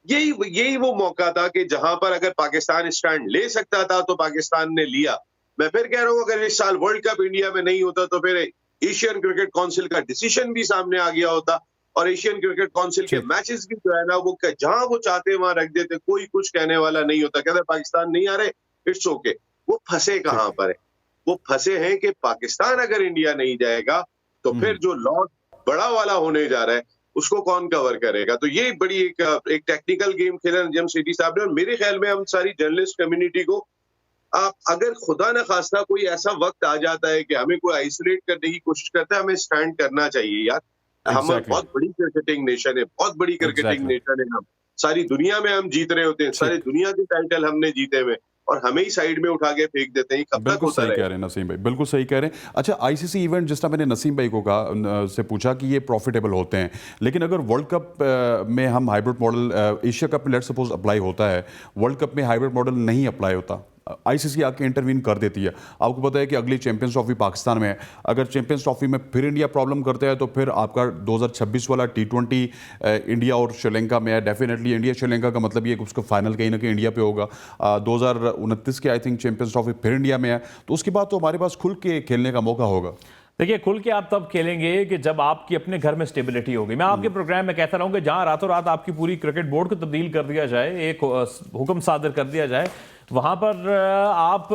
यही वो मौका था कि जहां पर अगर पाकिस्तान स्टैंड ले सकता था तो पाकिस्तान ने लिया, मैं फिर कह रहा हूं अगर इस साल वर्ल्ड कप इंडिया में नहीं होता तो फिर एशियन क्रिकेट काउंसिल का डिसीजन भी सामने आ गया होता और एशियन क्रिकेट काउंसिल के ठीक। मैचेस भी जो है ना वो जहां वो चाहते वहां रख देते, कोई कुछ कहने वाला नहीं होता, कहते पाकिस्तान नहीं आ रहे, इट्स ओके। वो फंसे कहां पर है? वो फंसे हैं कि पाकिस्तान अगर इंडिया नहीं जाएगा तो फिर जो लॉस बड़ा वाला होने जा रहा है उसको कौन कवर करेगा? तो ये बड़ी एक टेक्निकल गेम खेला नजम सेठी साहब ने, और मेरे ख्याल में हम सारी जर्नलिस्ट कम्युनिटी को आप अगर खुदा न खास्ता कोई ऐसा वक्त आ जाता है कि हमें कोई आइसोलेट करने की कोशिश करता है, हमें स्टैंड करना चाहिए यार। हम Exactly. बहुत बड़ी क्रिकेटिंग नेशन है, बहुत बड़ी क्रिकेटिंग Exactly. नेशन है। हम सारी दुनिया में हम जीत रहे होते हैं, सारी दुनिया के टाइटल हमने जीते हुए, और हमें ही साइड में उठा के फेंक देते हैं। कब तक बिल्कुल होता सही कह रहेगा? रहे हैं नसीम भाई, बिल्कुल सही कह रहे हैं। अच्छा, आईसीसी इवेंट जिस तरह मैंने नसीम भाई को कहा से पूछा कि ये प्रॉफिटेबल होते हैं, लेकिन अगर वर्ल्ड कप में हम हाइब्रिड मॉडल, एशिया कप में लेट्स सपोज अप्लाई होता है, वर्ल्ड कप में हाइब्रिड मॉडल नहीं अप्लाई होता, आईसीसी आके इंटरवीन कर देती है। आपको पता है कि अगली चैंपियंस ट्रॉफी पाकिस्तान में है, अगर चैंपियंस ट्रॉफी में फिर इंडिया प्रॉब्लम करता है तो फिर आपका 2026 वाला T20 इंडिया और श्रीलंका में है। डेफिनेटली इंडिया श्रीलंका का मतलब ये कि उसका फाइनल कहीं ना कहीं इंडिया पे होगा। 2029 के आई थिंक चैंपियंस ट्रॉफी फिर इंडिया में है, तो उसके बाद तो हमारे पास खुल के खेलने का मौका होगा। देखिए, खुल के आप तब खेलेंगे कि जब आपकी अपने घर में स्टेबिलिटी होगी। मैं आपके प्रोग्राम में कहता रहूं कि जहां रातों रात आपकी पूरी क्रिकेट बोर्ड को तब्दील कर दिया जाए, एक हुक्म सादर कर दिया जाए, वहां पर आप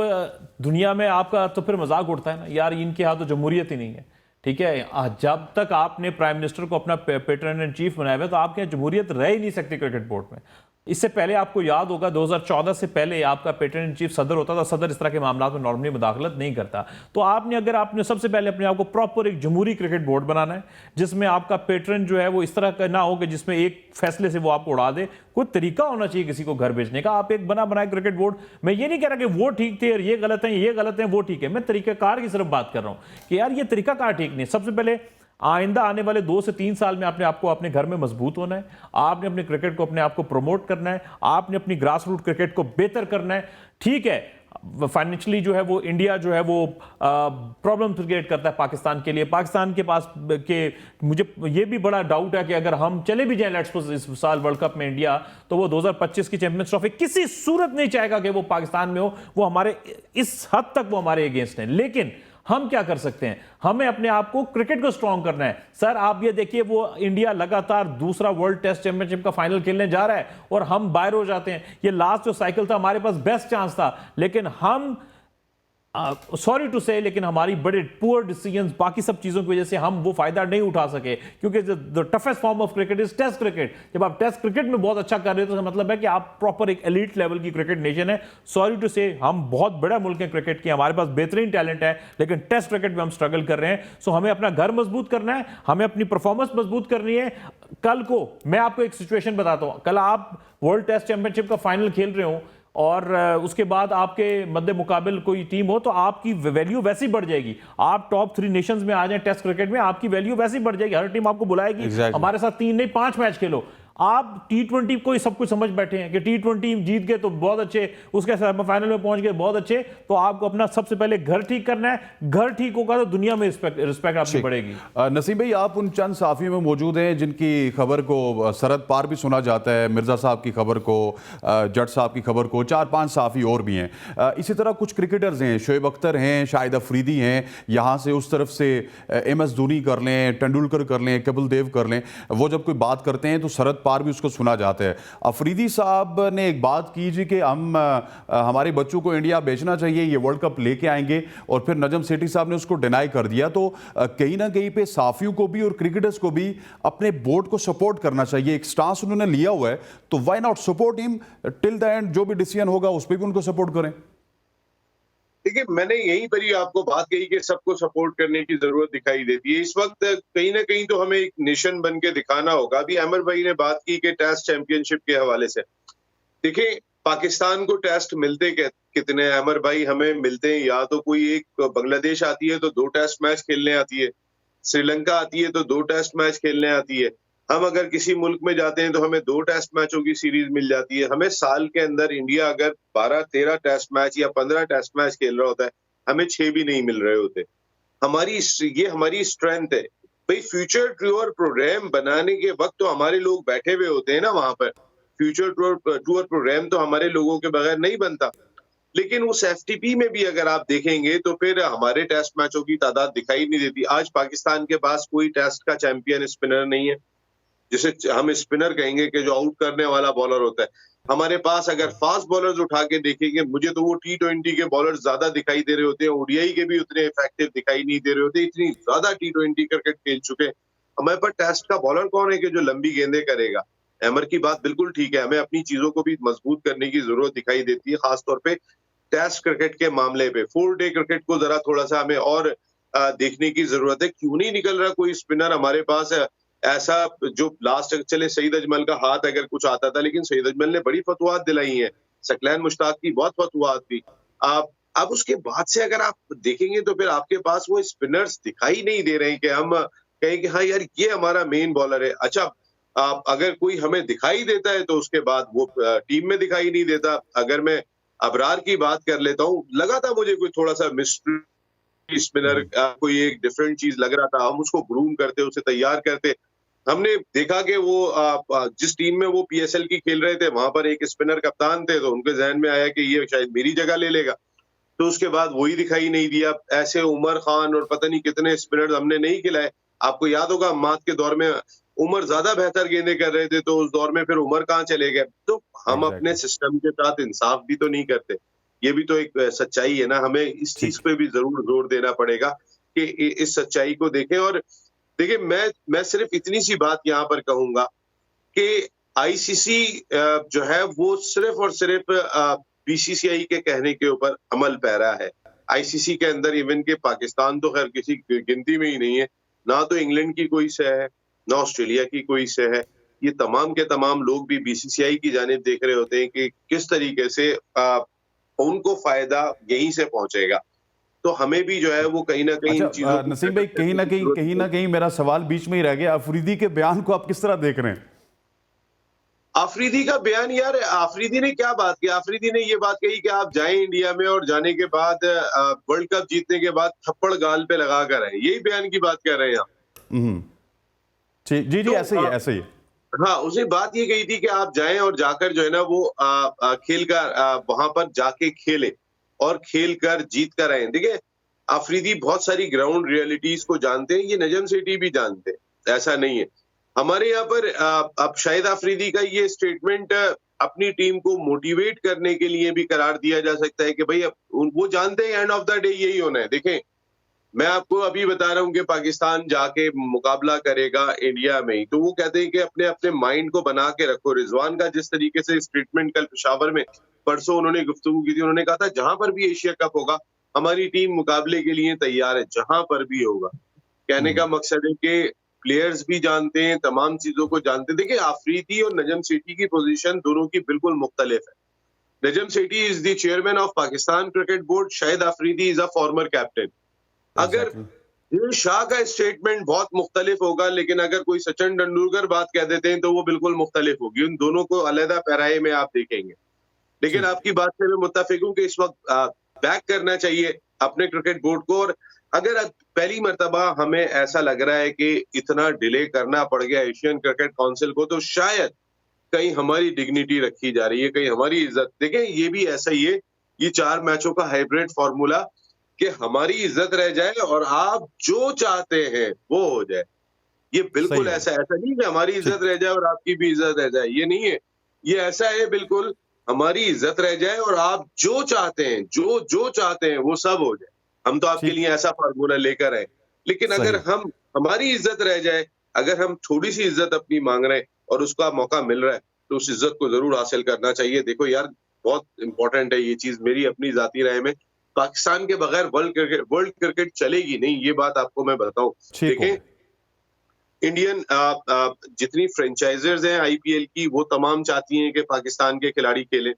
दुनिया में आपका तो फिर मजाक उड़ता है ना यार, इनके यहाँ तो जमहूरियत ही नहीं है। ठीक है, जब तक आपने प्राइम मिनिस्टर को अपना पेट्रन इन चीफ बनाया हुआ है तो आपके यहाँ जमहूरियत रह ही नहीं सकती क्रिकेट बोर्ड में। इससे पहले आपको याद होगा 2014 से पहले आपका पेट्रन इन चीफ सदर होता था। सदर इस तरह के मामला में नॉर्मली मुदाखलत नहीं करता। तो आपने सबसे पहले अपने आप को प्रॉपर एक जमहूरी क्रिकेट बोर्ड बनाना है, जिसमें आपका पेट्रन जो है वो इस तरह का ना हो कि जिसमें एक फैसले से वो आपको उड़ा दे। कोई तरीका होना चाहिए किसी को घर भेजने का। आप एक बना बनाए क्रिकेट बोर्ड, मैं ये नहीं कह रहा कि वो ठीक थे और ये गलत है, ये गलत है, वो ठीक है। मैं तरीकाकार की सिर्फ बात कर रहा हूं कि यार ये तरीकाकार ठीक नहीं। सबसे पहले आइंदा आने वाले 2 से 3 साल में आपने आपको अपने घर में मजबूत होना है। आपने अपने क्रिकेट को अपने आप को प्रमोट करना है। आपने अपनी ग्रास रूट क्रिकेट को बेहतर करना है। ठीक है, फाइनेंशियली जो है वो इंडिया जो है वो प्रॉब्लम क्रिएट करता है पाकिस्तान के लिए। पाकिस्तान के पास के मुझे ये भी बड़ा डाउट है कि अगर हम चले भी जाएं लेट्स सपोज इस साल वर्ल्ड कप में इंडिया, तो वो 2025 की चैंपियंस ट्रॉफी किसी सूरत नहीं चाहेगा कि वो पाकिस्तान में हो। वो हमारे इस हद तक वो हमारे अगेंस्ट है। लेकिन हम क्या कर सकते हैं? हमें अपने आप को क्रिकेट को स्ट्रांग करना है। सर आप ये देखिए, वो इंडिया लगातार दूसरा वर्ल्ड टेस्ट चैंपियनशिप का फाइनल खेलने जा रहा है और हम बाहर हो जाते हैं। ये लास्ट जो साइकिल था हमारे पास बेस्ट चांस था, लेकिन हम सॉरी टू से, लेकिन हमारी बड़े पुअर डिसीजंस, बाकी सब चीजों की वजह से हम वो फायदा नहीं उठा सके। क्योंकि the toughest form of cricket is test cricket. जब आप टेस्ट क्रिकेट में बहुत अच्छा कर रहे हो तो मतलब है कि आप प्रॉपर एक एलीट लेवल की क्रिकेट नेशन है। सॉरी टू से, हम बहुत बड़ा मुल्क है क्रिकेट की, हमारे पास बेहतरीन टैलेंट है, लेकिन टेस्ट क्रिकेट में हम स्ट्रगल कर रहे हैं। सो हमें अपना घर मजबूत करना है, हमें अपनी परफॉर्मेंस मजबूत करनी है। कल को मैं आपको एक सिचुएशन बताता हूं, कल आप वर्ल्ड टेस्ट चैंपियनशिप का फाइनल खेल रहे हो और उसके बाद आपके मद्दे मुकाबिल कोई टीम हो, तो आपकी वैल्यू वैसी बढ़ जाएगी। आप टॉप 3 नेशंस में आ जाएं टेस्ट क्रिकेट में, आपकी वैल्यू वैसी बढ़ जाएगी। हर टीम आपको बुलाएगी, Exactly. हमारे साथ 3 नहीं 5 मैच खेलो। आप T20 को ही सब कुछ समझ बैठे हैं कि T20 जीत गए तो बहुत अच्छे, उसके सेमीफाइनल में पहुंच गए बहुत अच्छे। तो आपको अपना सबसे पहले घर ठीक करना है। घर ठीक होगा तो दुनिया में रिस्पेक्ट आपकी बढ़ेगी। नसीम भाई, आप उन चंद साफियों में मौजूद हैं जिनकी खबर को सरहद पार भी सुना जाता है। मिर्जा साहब की खबर को, जट साहब की खबर को, 4-5 साफी और भी हैं। इसी तरह कुछ क्रिकेटर्स हैं, शोएब अख्तर हैं, शाहिद अफरीदी हैं, यहाँ से उस तरफ से MS धोनी कर लें, तेंदुलकर कर लें, कपिल देव कर लें, वो जब कोई बात करते हैं तो सरहद पार भी उसको सुना जाता है। अफरीदी साहब ने एक बात की जी कि हम हमारे बच्चों को इंडिया बेचना चाहिए, ये वर्ल्ड कप लेके आएंगे, और फिर नजम सेठी साहब ने उसको डिनाई कर दिया। तो कहीं ना कहीं पे साफियों को भी और क्रिकेटर्स को भी अपने बोर्ड को सपोर्ट करना चाहिए। एक स्टांस उन्होंने लिया हुआ है, तो why not support him till the end. जो भी डिसीजन होगा उस पर भी उनको सपोर्ट करें। देखिए, मैंने यहीं पर ही आपको बात कही कि सबको सपोर्ट करने की जरूरत दिखाई देती है। इस वक्त कहीं ना कहीं तो हमें एक नेशन बन के दिखाना होगा। अभी अमर भाई ने बात की कि टेस्ट चैंपियनशिप के हवाले से, देखिए पाकिस्तान को टेस्ट मिलते कितने हैं अमर भाई? हमें मिलते हैं या तो कोई एक बांग्लादेश आती है तो 2 टेस्ट मैच खेलने आती है, श्रीलंका आती है तो 2 टेस्ट मैच खेलने आती है। हम अगर किसी मुल्क में जाते हैं तो हमें 2 टेस्ट मैचों की सीरीज मिल जाती है। हमें साल के अंदर इंडिया अगर 12-13 टेस्ट मैच या 15 टेस्ट मैच खेल रहा होता है, हमें 6 भी नहीं मिल रहे होते। ये हमारी स्ट्रेंथ है भाई। फ्यूचर टूर प्रोग्राम बनाने के वक्त तो हमारे लोग बैठे हुए होते हैं ना वहां पर। फ्यूचर टूर प्रोग्राम तो हमारे लोगों के बगैर नहीं बनता। लेकिन उस एफटीपी में भी अगर आप देखेंगे तो फिर हमारे टेस्ट मैचों की तादाद दिखाई नहीं देती। आज पाकिस्तान के पास कोई टेस्ट का चैंपियन स्पिनर नहीं है, जिसे हम स्पिनर कहेंगे कि जो आउट करने वाला बॉलर होता है। हमारे पास अगर फास्ट बॉलर्स उठा के देखेंगे, मुझे तो वो T20 के बॉलर्स ज्यादा दिखाई दे रहे होते हैं, ओडीआई के भी उतने इफेक्टिव दिखाई नहीं दे रहे होते, इतनी ज्यादा T20 क्रिकेट खेल चुके हैं। हमारे पास टेस्ट का बॉलर कौन है कि जो लंबी गेंदें करेगा? अमर की बात बिल्कुल ठीक है, हमें अपनी चीजों को भी मजबूत करने की जरूरत दिखाई देती है, खासतौर पे टेस्ट क्रिकेट के मामले पे। 4 डे क्रिकेट को जरा थोड़ा सा हमें और देखने की जरूरत है। क्यों नहीं निकल रहा कोई स्पिनर हमारे पास ऐसा जो लास्ट चले सईद अजमल का हाथ अगर कुछ आता था, लेकिन सईद अजमल ने बड़ी फतवाहत दिलाई है, सकलैन मुश्ताक की बहुत फतवाहत थी। अब उसके बाद से अगर आप देखेंगे तो फिर आपके पास वो स्पिनर्स दिखाई नहीं दे रहे हैं कि हम कहें कि हाँ यार ये हमारा मेन बॉलर है। अच्छा, अगर कोई हमें दिखाई देता है तो उसके बाद वो टीम में दिखाई नहीं देता। अगर मैं अबरार की बात कर लेता हूँ, लगा था मुझे कोई थोड़ा सा मिस्ट्री स्पिनर, कोई एक डिफरेंट चीज लग रहा था, हम उसको ग्रूम करते, उसे तैयार करते। हमने देखा कि वो जिस टीम में वो पीएसएल की खेल रहे थे वहां पर एक स्पिनर कप्तान थे, तो उनके जहन में आया कि ये शायद मेरी जगह ले लेगा, तो उसके बाद वही दिखाई नहीं दिया। ऐसे उमर खान और पता नहीं कितने स्पिनर हमने नहीं खिलाए। आपको याद होगा मात के दौर में उमर ज्यादा बेहतर गेंदें कर रहे थे, तो उस दौर में फिर उमर कहाँ चले गए? तो हम अपने सिस्टम के साथ इंसाफ भी तो नहीं करते। ये भी तो एक सच्चाई है ना, हमें इस चीज पे भी जरूर जोर देना पड़ेगा कि इस सच्चाई को देखें। और देखिए, मैं सिर्फ इतनी सी बात यहाँ पर कहूंगा कि आईसीसी जो है वो सिर्फ और सिर्फ बीसीसीआई के कहने के ऊपर अमल पैरा है। आईसीसी के अंदर इवन के पाकिस्तान तो खैर किसी गिनती में ही नहीं है, ना तो इंग्लैंड की कोई सह है, ना ऑस्ट्रेलिया की कोई सह है। ये तमाम के तमाम लोग भी बीसीसीआई की जानिब देख रहे होते हैं कि किस तरीके से उनको फायदा यहीं से पहुंचेगा। तो हमें भी जो है वो कहीं ना कहीं अच्छा, नसीम भाई, कहीं ना कहीं मेरा सवाल बीच में ही रह गया। अफरीदी के बयान को आप किस तरह देख रहे हैं? अफरीदी का बयान, यार अफरीदी ने क्या बात की? अफरीदी ने ये बात कही कि आप जाएं इंडिया में और जाने के बाद वर्ल्ड कप जीतने के बाद थप्पड़ गाल पे लगा कर आए, यही बयान की बात कर रहे हैं आप? जी तो, ऐसे ही है, ऐसे ही। हाँ, उसने बात ये कही थी कि आप जाएं और जाकर जो है ना वो खेल कर वहां पर जाके खेले और खेल कर जीत कर आए। देखिए, अफरीदी बहुत सारी ग्राउंड रियलिटीज को जानते हैं, ये नजम सेठी भी जानते हैं, ऐसा नहीं है। हमारे यहाँ पर अब शाहिद अफरीदी का ये स्टेटमेंट अपनी टीम को मोटिवेट करने के लिए भी करार दिया जा सकता है कि भाई वो जानते हैं एंड ऑफ द डे यही होना है। देखें, मैं आपको अभी बता रहा हूं कि पाकिस्तान जाके मुकाबला करेगा इंडिया में ही, तो वो कहते हैं कि अपने अपने माइंड को बना के रखो। रिजवान का जिस तरीके से स्टेटमेंट कल पेशावर में परसों उन्होंने गुफ्तगू की थी, उन्होंने कहा था जहां पर भी एशिया कप होगा हमारी टीम मुकाबले के लिए तैयार है, जहां पर भी होगा। कहने का मकसद है कि प्लेयर्स भी जानते हैं, तमाम चीजों को जानते हैं। देखिए, अफरीदी और नजम सेठी की पोजीशन दोनों की बिल्कुल मुख्तलिफ है। Najam Sethi is the chairman of Pakistan cricket board, Shahid Afridi is a former captain. अगर दिल शाह का स्टेटमेंट बहुत मुख्तलिफ होगा, लेकिन अगर कोई सचिन तेंदुलकर बात कह देते हैं तो वो बिल्कुल मुख्तलिफ होगी। उन दोनों को अलहदा पैराए में आप देखेंगे। लेकिन आपकी बात से मैं मुत्तफिक हूं कि इस वक्त बैक करना चाहिए अपने क्रिकेट बोर्ड को। और अगर पहली मर्तबा हमें ऐसा लग रहा है कि इतना डिले करना पड़ गया एशियन क्रिकेट काउंसिल को, तो शायद कहीं हमारी डिग्निटी रखी जा रही है, कहीं हमारी इज्जत। देखें, ये भी ऐसा ही है, ये 4 मैचों का हाइब्रिड फॉर्मूला कि हमारी इज्जत रह जाए और आप जो चाहते हैं वो हो जाए। ये बिल्कुल ऐसा नहीं कि हमारी इज्जत रह जाए और आपकी भी इज्जत रह जाए, ये नहीं है। ये ऐसा है बिल्कुल हमारी इज्जत रह जाए और आप जो चाहते हैं, जो चाहते हैं वो सब हो जाए। हम तो आपके लिए ऐसा फार्मूला लेकर आए। लेकिन अगर हमारी इज्जत रह जाए, अगर हम थोड़ी सी इज्जत अपनी मांग रहे हैं और उसका मौका मिल रहा है, तो उस इज्जत को जरूर हासिल करना चाहिए। देखो यार, बहुत इंपॉर्टेंट है ये चीज, मेरी अपनी जाती राय में। पाकिस्तान के बगैर वर्ल्ड क्रिकेट चलेगी नहीं, ये बात आपको मैं बताऊं। देखें, इंडियन जितनी फ्रेंचाइजर्स हैं आईपीएल की, वो तमाम चाहती हैं कि पाकिस्तान के खिलाड़ी खेलें।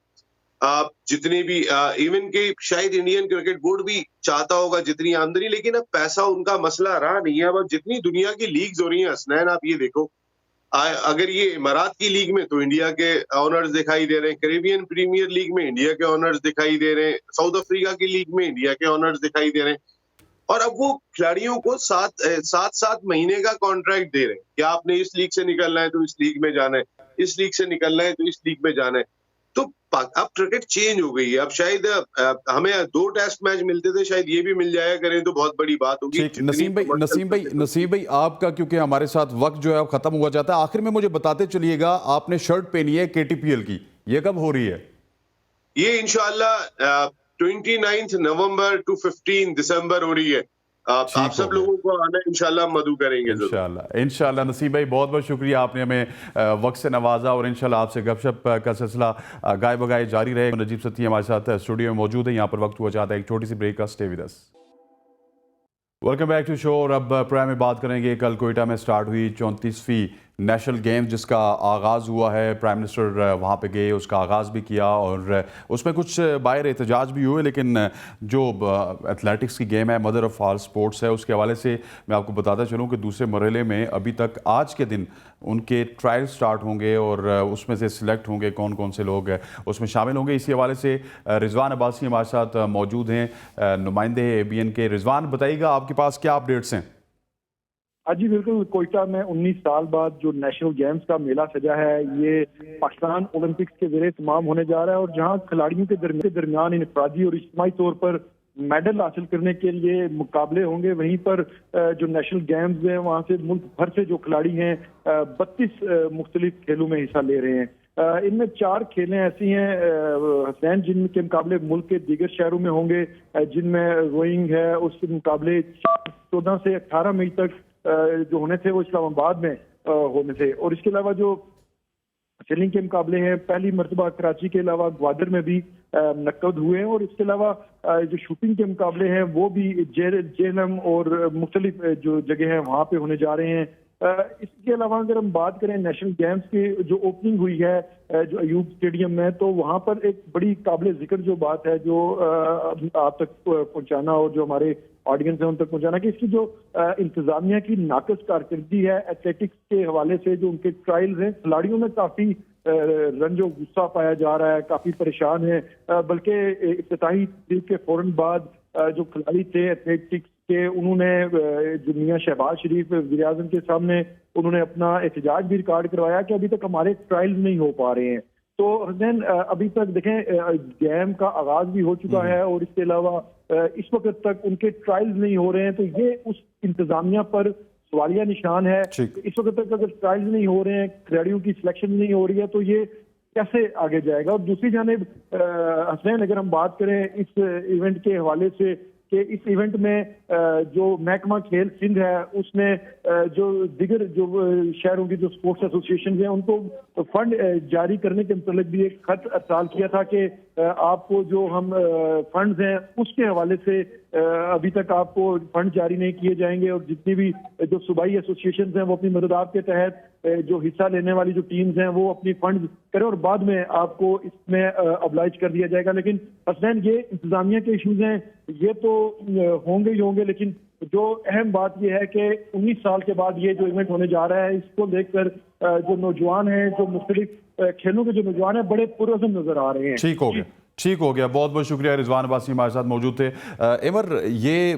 जितने भी इवन के शायद इंडियन क्रिकेट बोर्ड भी चाहता होगा जितनी आमदनी, लेकिन अब पैसा उनका मसला रहा नहीं है। अब जितनी दुनिया की लीग्स हो रही हैं हसनैन, आप ये देखो, अगर ये इमारात की लीग में तो इंडिया के ऑनर्स दिखाई दे रहे हैं, कैरेबियन प्रीमियर लीग में इंडिया के ऑनर्स दिखाई दे रहे हैं, साउथ अफ्रीका की लीग में इंडिया के ऑनर्स दिखाई दे रहे हैं। और अब वो खिलाड़ियों को 7 महीने का कॉन्ट्रैक्ट दे रहे हैं कि आपने इस लीग से निकलना है तो इस लीग में जाना है, इस लीग से निकलना है तो इस लीग में जाना है। तो अब क्रिकेट चेंज हो गई है। अब शायद हमें 2 टेस्ट मैच मिलते थे, शायद ये भी मिल जाया करें तो बहुत बड़ी बात होगी। ठीक, नसीम भाई आपका, क्योंकि हमारे साथ वक्त जो है खत्म हुआ जाता है, आखिर में मुझे बताते चलिएगा, आपने शर्ट पहनी है KTPL की, ये कब हो रही है? ये इंशाल्लाह 29 नवंबर टू 15 दिसंबर हो रही है। आप सब लोगों को आना इंशाल्लाह, मदु करेंगे जरूर। इंशाल्लाह। नसीम भाई बहुत बहुत शुक्रिया, आपने हमें वक्त से नवाजा, और इंशाल्लाह आपसे गपशप का सिलसिला गाय बगाए जारी रहे। नजीब सत्ती हमारे साथ स्टूडियो में मौजूद है। यहाँ पर वक्त हुआ चाहता है एक छोटी सी ब्रेक का। Stay with us. Welcome back to show. और अब प्रोग्राम में बात करेंगे, कल कोयटा में स्टार्ट हुई 34वीं नेशनल गेम्स, जिसका आगाज़ हुआ है। प्राइम मिनिस्टर वहाँ पे गए, उसका आगाज़ भी किया, और उसमें कुछ बाहर एहतजाज भी हुए। लेकिन जो एथलेटिक्स की गेम है, मदर ऑफ ऑल स्पोर्ट्स है, उसके हवाले से मैं आपको बताता चलूँ कि दूसरे मरहले में अभी तक आज के दिन उनके ट्रायल स्टार्ट होंगे, और उसमें से सिलेक्ट होंगे कौन कौन से लोग उसमें शामिल होंगे। इसी हवाले से रिजवान अब्बासी हमारे साथ मौजूद हैं, नुमाइंदे ABN के। रिजवान, बताइएगा आपके पास क्या अपडेट्स हैं? जी बिल्कुल, कोयटा में 19 साल बाद जो नेशनल गेम्स का मेला सजा है, ये पाकिस्तान ओलंपिक्स के ज़रिए तमाम होने जा रहा है। और जहां खिलाड़ियों के दरमियान इनफरादी और इज्तिमाई तौर पर मेडल हासिल करने के लिए मुकाबले होंगे, वहीं पर जो नेशनल गेम्स हैं वहां से मुल्क भर से जो खिलाड़ी हैं 32 मुख्तलिफ खेलों में हिस्सा ले रहे हैं। इनमें 4 खेलें ऐसी हैं हसनैन, जिनके मुकाबले मुल्क के दीगर शहरों में होंगे, जिनमें रोइंग है। उसके मुकाबले 14 से 18 मई तक जो होने थे वो इस्लामाबाद में होने थे। और इसके अलावा जो सेलिंग के मुकाबले हैं, पहली मरतबा कराची के अलावा ग्वादर में भी मुनक्कद हुए हैं। और इसके अलावा जो शूटिंग के मुकाबले हैं वो भी जेहलम और मुख्तलिफ जो जगह हैं वहाँ पे होने जा रहे हैं। इसके अलावा अगर हम बात करें नेशनल गेम्स की जो ओपनिंग हुई है जो अयूब स्टेडियम में, तो वहाँ पर एक बड़ी काबिल जिक्र जो बात है जो आप तक पहुँचाना और जो हमारे ऑडियंस है उन तक पहुँचाना, कि इसकी जो इंतजामिया की नाकस कारकर्दगी है एथलेटिक्स के हवाले से, जो उनके ट्रायल्स हैं, खिलाड़ियों में काफ़ी रंजो गुस्सा पाया जा रहा है, काफ़ी परेशान है। बल्कि इफ्तिताही तकरीब के फौरन बाद जो खिलाड़ी थे एथलेटिक्स के, उन्होंने जो मियां शहबाज शरीफ वज़ीर आज़म के सामने उन्होंने अपना एहतजाज भी रिकॉर्ड करवाया कि अभी तक हमारे ट्रायल नहीं हो पा रहे हैं। तो हसनैन, अभी तक देखें गेम का आगाज भी हो चुका है, और इसके अलावा इस वक्त तक उनके ट्रायल्स नहीं हो रहे हैं। तो ये उस इंतजामिया पर सवालिया निशान है। इस वक्त तक अगर ट्रायल्स नहीं हो रहे हैं, खिलाड़ियों की सिलेक्शन नहीं हो रही है, तो ये कैसे आगे जाएगा। और दूसरी जानिब हसनैन, अगर हम बात करें इस इवेंट के हवाले से, कि इस इवेंट में जो महकमा खेल सिंध है उसने जो दिगर जो शहरों की जो स्पोर्ट्स एसोसिएशन हैं उनको फंड जारी करने के मतलब भी एक खत अरसाल किया था कि आपको जो हम फंड्स हैं उसके हवाले से अभी तक आपको फंड जारी नहीं किए जाएंगे, और जितनी भी जो सूबाई एसोसिएशन हैं वो अपनी मदद के तहत जो हिस्सा लेने वाली जो टीम्स हैं वो अपनी फंड करें, और बाद में आपको इसमें अब्लाइज कर दिया जाएगा। लेकिन हसनैन, ये इंतजामिया के इश्यूज हैं, ये तो होंगे ही होंगे, लेकिन जो अहम बात यह है कि 19 साल के बाद ये जो इवेंट होने जा रहा है, इसको देखकर जो नौजवान हैं, जो मुख्तलिफ खेलों के जो नौजवान हैं, बड़े पुरअज़्म नजर आ रहे हैं। ठीक हो गया। बहुत बहुत शुक्रिया। रिजवान अब्बासी हमारे साथ मौजूद थे। एमर, ये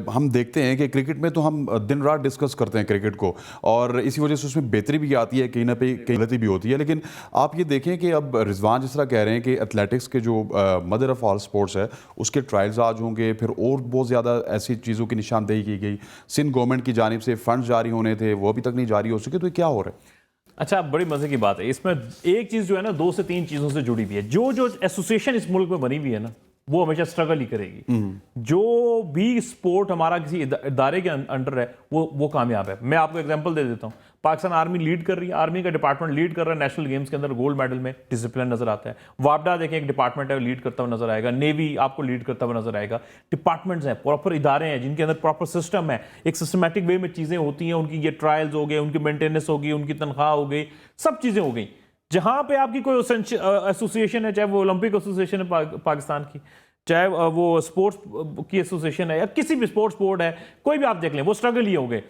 हम देखते हैं कि क्रिकेट में तो हम दिन रात डिस्कस करते हैं क्रिकेट को, और इसी वजह से उसमें बेहतरी भी आती है, कहीं ना कहीं गलती भी होती है। लेकिन आप ये देखें कि अब रिजवान जिस तरह कह रहे हैं कि एथलेटिक्स के जो मदर ऑफ ऑल स्पोर्ट्स है उसके ट्रायल्स आज होंगे, फिर और बहुत ज़्यादा ऐसी चीज़ों की निशानदेही की गई। सिंध गवर्नमेंट की जानिब से फंड जारी होने थे, वो अभी तक नहीं जारी हो सके। तो क्या हो रहा है? अच्छा, बड़ी मजे की बात है इसमें। एक चीज जो है ना 2 से 3 चीजों से जुड़ी हुई है। जो एसोसिएशन इस मुल्क में बनी हुई है ना, वो हमेशा स्ट्रगल ही करेगी। जो भी स्पोर्ट हमारा किसी इदारे के अंडर है वो कामयाब है। मैं आपको एग्जांपल दे देता हूं। पाकिस्तान आर्मी लीड कर रही है, आर्मी का डिपार्टमेंट लीड कर रहा है नेशनल गेम्स के अंदर, गोल्ड मेडल में डिसिप्लिन नजर आता है। वापडा देखें, एक डिपार्टमेंट है, लीड करता हुआ नजर आएगा। नेवी आपको लीड करता हुआ नजर आएगा। डिपार्टमेंट्स हैं, प्रॉपर इदारे हैं जिनके अंदर प्रॉपर सिस्टम है, एक सिस्टमैटिक वे में चीजें होती हैं। उनकी ये ट्रायल्स हो गए, उनकी मेंटेनेंस होगी, उनकी तनख्वाह हो गई, सब चीजें हो गई। जहां पे आपकी कोई एसोसिएशन है, चाहे वो ओलंपिक एसोसिएशन है पाकिस्तान की, चाहे वो स्पोर्ट्स की एसोसिएशन है, या किसी भी स्पोर्ट्स बोर्ड है, कोई भी आप देख लें, वो स्ट्रगल ही हो गए।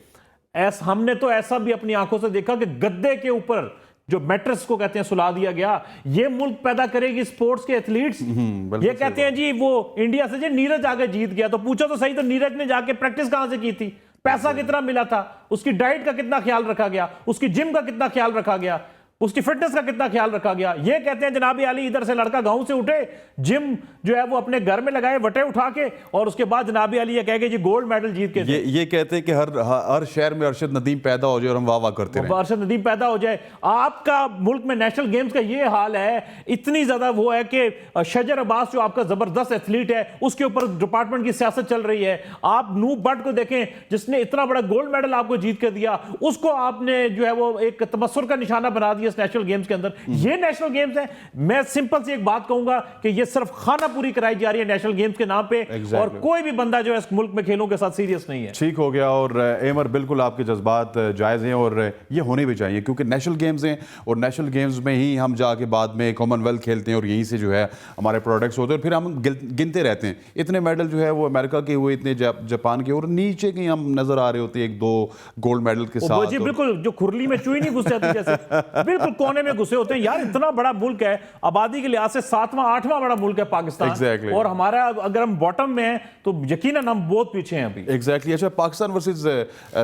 हमने तो ऐसा भी अपनी आंखों से देखा कि गद्दे के ऊपर जो मैट्रेस को कहते हैं सुला दिया गया। ये मुल्क पैदा करेगी स्पोर्ट्स के एथलीट्स। ये कहते हैं जी वो इंडिया से जो नीरज आगे जीत गया, तो पूछो तो सही, तो नीरज ने जाके प्रैक्टिस कहां से की थी, पैसा कितना मिला था, उसकी डाइट का कितना ख्याल रखा गया, उसकी जिम का कितना ख्याल रखा गया। उसकी फिटनेस का कितना ख्याल रखा गया। ये कहते हैं जनाब अली इधर से लड़का गांव से उठे, जिम जो है वो अपने घर में लगाए वटे उठा के, और उसके बाद जनाब अली ये कह के जी गोल्ड मेडल जीत के ये कहते हैं कि हर शहर में अरशद नदीम पैदा हो जाए और हम वाह वाह करते रहें। अरशद नदीम पैदा हो जाए। आपका मुल्क में नेशनल गेम्स का ये हाल है, इतनी ज्यादा वो है कि शजर अब्बास जो आपका जबरदस्त एथलीट है उसके ऊपर डिपार्टमेंट की सियासत चल रही है। आप नूब भट्ट को देखें जिसने इतना बड़ा गोल्ड मेडल आपको जीत कर दिया, उसको आपने जो है वो एक तमस्सुर का निशाना बना दिया इस नेशनल गेम्स के अंदर। ये नेशनल गेम्स है। मैं सिंपल सी एक बात कहूंगा कि ये सिर्फ खाना पूरी कराई जा रही है नेशनल गेम्स के नाम पे, और कोई भी बंदा जो है इस मुल्क में खेलों के साथ सीरियस नहीं है। ठीक हो गया। और एमर बिल्कुल आपके जज्बात जायज़ हैं और ये होने भी चाहिए, क्योंकि नेशनल गेम्स हैं और नेशनल गेम्स में ही हम जाके बाद में कॉमनवेल्थ खेलते हैं और यहीं से जो है हमारे प्रोडक्ट्स होते हैं, फिर हम गिनते रहते हैं। इतने मेडल जो है वो अमेरिका के हुए, इतने जापान के, और नीचे के हम नजर आ रहे होते हैं 1-2 गोल्ड मेडल के साथ। जी बिल्कुल, जो खुरली में चुई नहीं घुस जाती जैसे बिल्कुल कोने में घुसे होते हैं। यार इतना बड़ा मुल्क है, आबादी के लिहाज से 7वां 8वां बड़ा मुल्क है पाकिस्तान। Exactly. और हमारा अगर हम बॉटम में हैं तो यकीनन हम बहुत पीछे हैं अभी। एग्जैक्टली। अच्छा, पाकिस्तान वर्सेस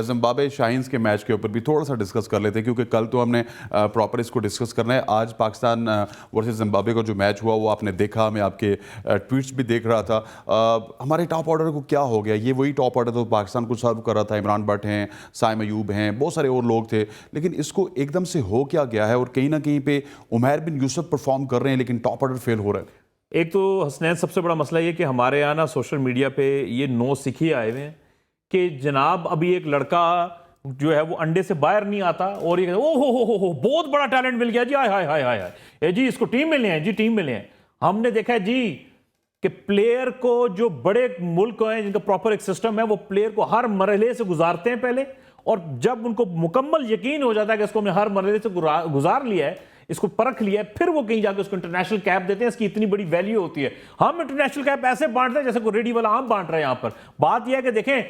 जिम्बाब्वे शाहीन्स के मैच के ऊपर भी थोड़ा सा डिस्कस कर लेते हैं, क्योंकि कल तो हमने प्रॉपर इसको डिस्कस करना है। आज पाकिस्तान वर्सेस जिम्बाब्वे का जो मैच हुआ वो आपने देखा, मैं आपके ट्वीट्स भी देख रहा था। हमारे टॉप ऑर्डर को क्या हो गया? ये वही टॉप ऑर्डर तो पाकिस्तान को सर्व कर रहा था, इमरान भट्ट हैं, साइम अयूब हैं, बहुत सारे और लोग थे, लेकिन इसको एकदम से हो क्या गया है? और कहीं ना कहीं पे उमैर बिन यूसुफ परफॉर्म कर रहे हैं लेकिन टॉप ऑर्डर फेल हो रहा है। एक तो हसनैन सबसे बड़ा मसला ये कि हमारे यहाँ ना सोशल मीडिया पे ये नो सिखी आए हुए हैं कि जनाब अभी एक लड़का जो है वो अंडे से बाहर नहीं आता और ये ओ हो बहुत बड़ा टैलेंट मिल गया जी, हाय हाय हाय हाय हाय जी, इसको टीम मिले हैं जी, टीम मिले हैं। हमने देखा है जी कि प्लेयर को, जो बड़े मुल्क हैं जिनका प्रॉपर एक सिस्टम है, वो प्लेयर को हर मरहले से गुजारते हैं पहले, और जब उनको मुकम्मल यकीन हो जाता है कि इसको हमने हर मरहले से गुजार लिया है, इसको परख लिया है, फिर वो कहीं जाकर उसको इंटरनेशनल कैप देते हैं। इसकी इतनी बड़ी वैल्यू होती है। हम इंटरनेशनल कैप ऐसे बांटते हैं जैसे कोई रेडी वाला आम बांट रहे हैं। यहां पर बात यह है कि देखें,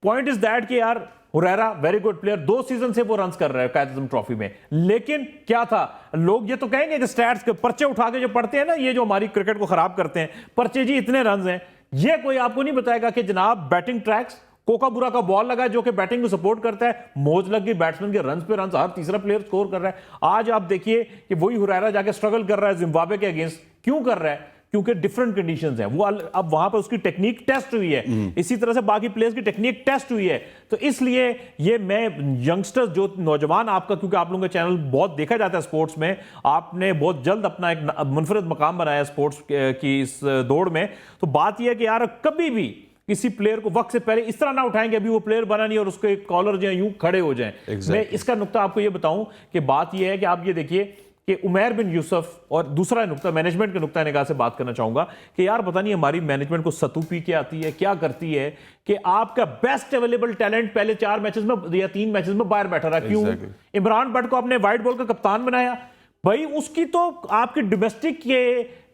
पॉइंट इज दैट कि यार Huraira very good player, 2 season से वो रन्स कर रहा है कायद आज़म ट्रॉफी में, लेकिन क्या था, लोग ये तो कहेंगे कि स्टैट्स के पर्चे उठा के जो पढ़ते हैं ना, ये जो हमारी क्रिकेट को खराब करते हैं, पर्चे जी इतने रन्स हैं। ये कोई आपको नहीं बताएगा कि जनाब बैटिंग ट्रैक्स कोकाबुरा का बॉल लगा जो कि बैटिंग को सपोर्ट करता है, मौज लग गई, बैट्समैन के रन्स पे रन्स, हर तीसरा प्लेयर स्कोर कर रहा है। आज आप देखिए कि वही हुरैरा जाके स्ट्रगल कर रहा है जिम्बाब्वे के अगेंस्ट। क्यों कर रहा है? क्योंकि डिफरेंट कंडीशंस हैं। वो अब वहां पर उसकी टेक्निक टेस्ट हुई है, इसी तरह से बाकी प्लेयर्स की टेक्निक टेस्ट हुई है। तो इसलिए ये मैं यंगस्टर्स जो नौजवान आपका, क्योंकि आप लोगों का चैनल बहुत देखा जाता है स्पोर्ट्स में, आपने बहुत जल्द अपना एक मुनफरिद मकाम बनाया स्पोर्ट्स की इस दौड़ में, तो बात यह है कि यार कभी भी किसी प्लेयर को वक्त से पहले इस तरह ना उठाएंगे अभी वो प्लेयर बना नहीं और उसके कॉलर जो है यूं खड़े हो जाएं। मैं इसका नुक्ता आपको ये बताऊं कि बात ये है कि आप ये देखिए कि उमैर बिन यूसुफ, और दूसरा नुक्ता मैनेजमेंट के नुक्ता निगाह से बात करना चाहूंगा कि यार पता नहीं हमारी मैनेजमेंट को सतू पी के आती है, क्या करती है कि आपका बेस्ट अवेलेबल टैलेंट पहले 4 मैचेस में या 3 मैचेस में बाहर बैठा रहा। क्यों? इमरान भट्ट को आपने व्हाइट बॉल का कप्तान बनाया, भाई उसकी तो आपकी डोमेस्टिक के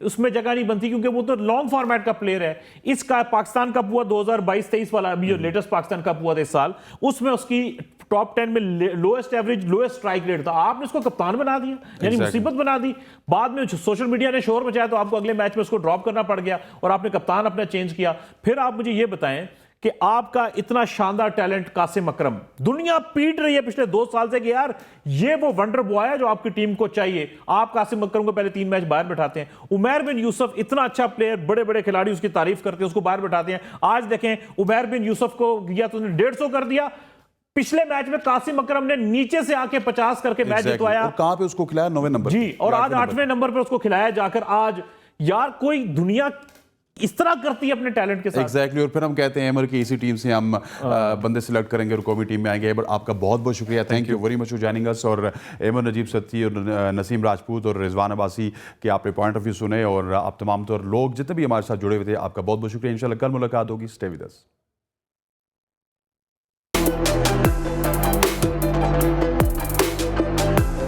उसमें जगह नहीं बनती, क्योंकि वो तो लॉन्ग फॉर्मेट का प्लेयर है। इसका पाकिस्तान कप हुआ 2022-23 वाला, अभी जो लेटेस्ट पाकिस्तान कप हुआ था इस साल, उसमें उसकी टॉप 10 में lowest average, lowest strike rate था। आपने उसको कप्तान बना दिया, यानी मुसीबत बना दी। बाद में सोशल मीडिया ने शोर मचाया तो आपको अगले मैच में उसको ड्रॉप करना पड़ गया और आपने कप्तान अपना चेंज किया। फिर आप मुझे ये बताएं कि आपका इतना शानदार टैलेंट कासिम अकरम, दुनिया पीट रही है पिछले 2 साल से कि यार ये वो वंडर बॉय है जो आपकी टीम को चाहिए। आप कासिम अकरम को पहले 3 मैच बाहर बैठाते हैं। उमैर बिन यूसुफ इतना अच्छा प्लेयर, बड़े बड़े खिलाड़ी उसकी तारीफ करते हैं, उसको बाहर बैठाते हैं। आज देखें उमैर बिन यूसुफ को या तो 150 कर दिया, पिछले मैच में कासिम अकरम ने नीचे से आके 50 करके मैच जितवाया। कहां पे उसको खिलाया? 9वें नंबर जी, और आज 8वें नंबर पे उसको खिलाया जाकर। आज यार कोई दुनिया इस तरह करती है अपने टैलेंट के साथ। एग्जैक्टली। और फिर हम कहते हैं एमर की इसी टीम से हम बंदे सिलेक्ट करेंगे और कौमी टीम में आएंगे। बट आपका बहुत बहुत शुक्रिया, thank you very much for joining us. और एमर नजीब सत्ती और नसीम राजपूत और रिजवान अब्बासी के आपने पॉइंट ऑफ व्यू सुने, और आप तमाम तौर लोग जितने भी हमारे साथ जुड़े हुए थे, आपका बहुत बहुत शुक्रिया। इंशाल्लाह कल मुलाकात होगी। Stay with us.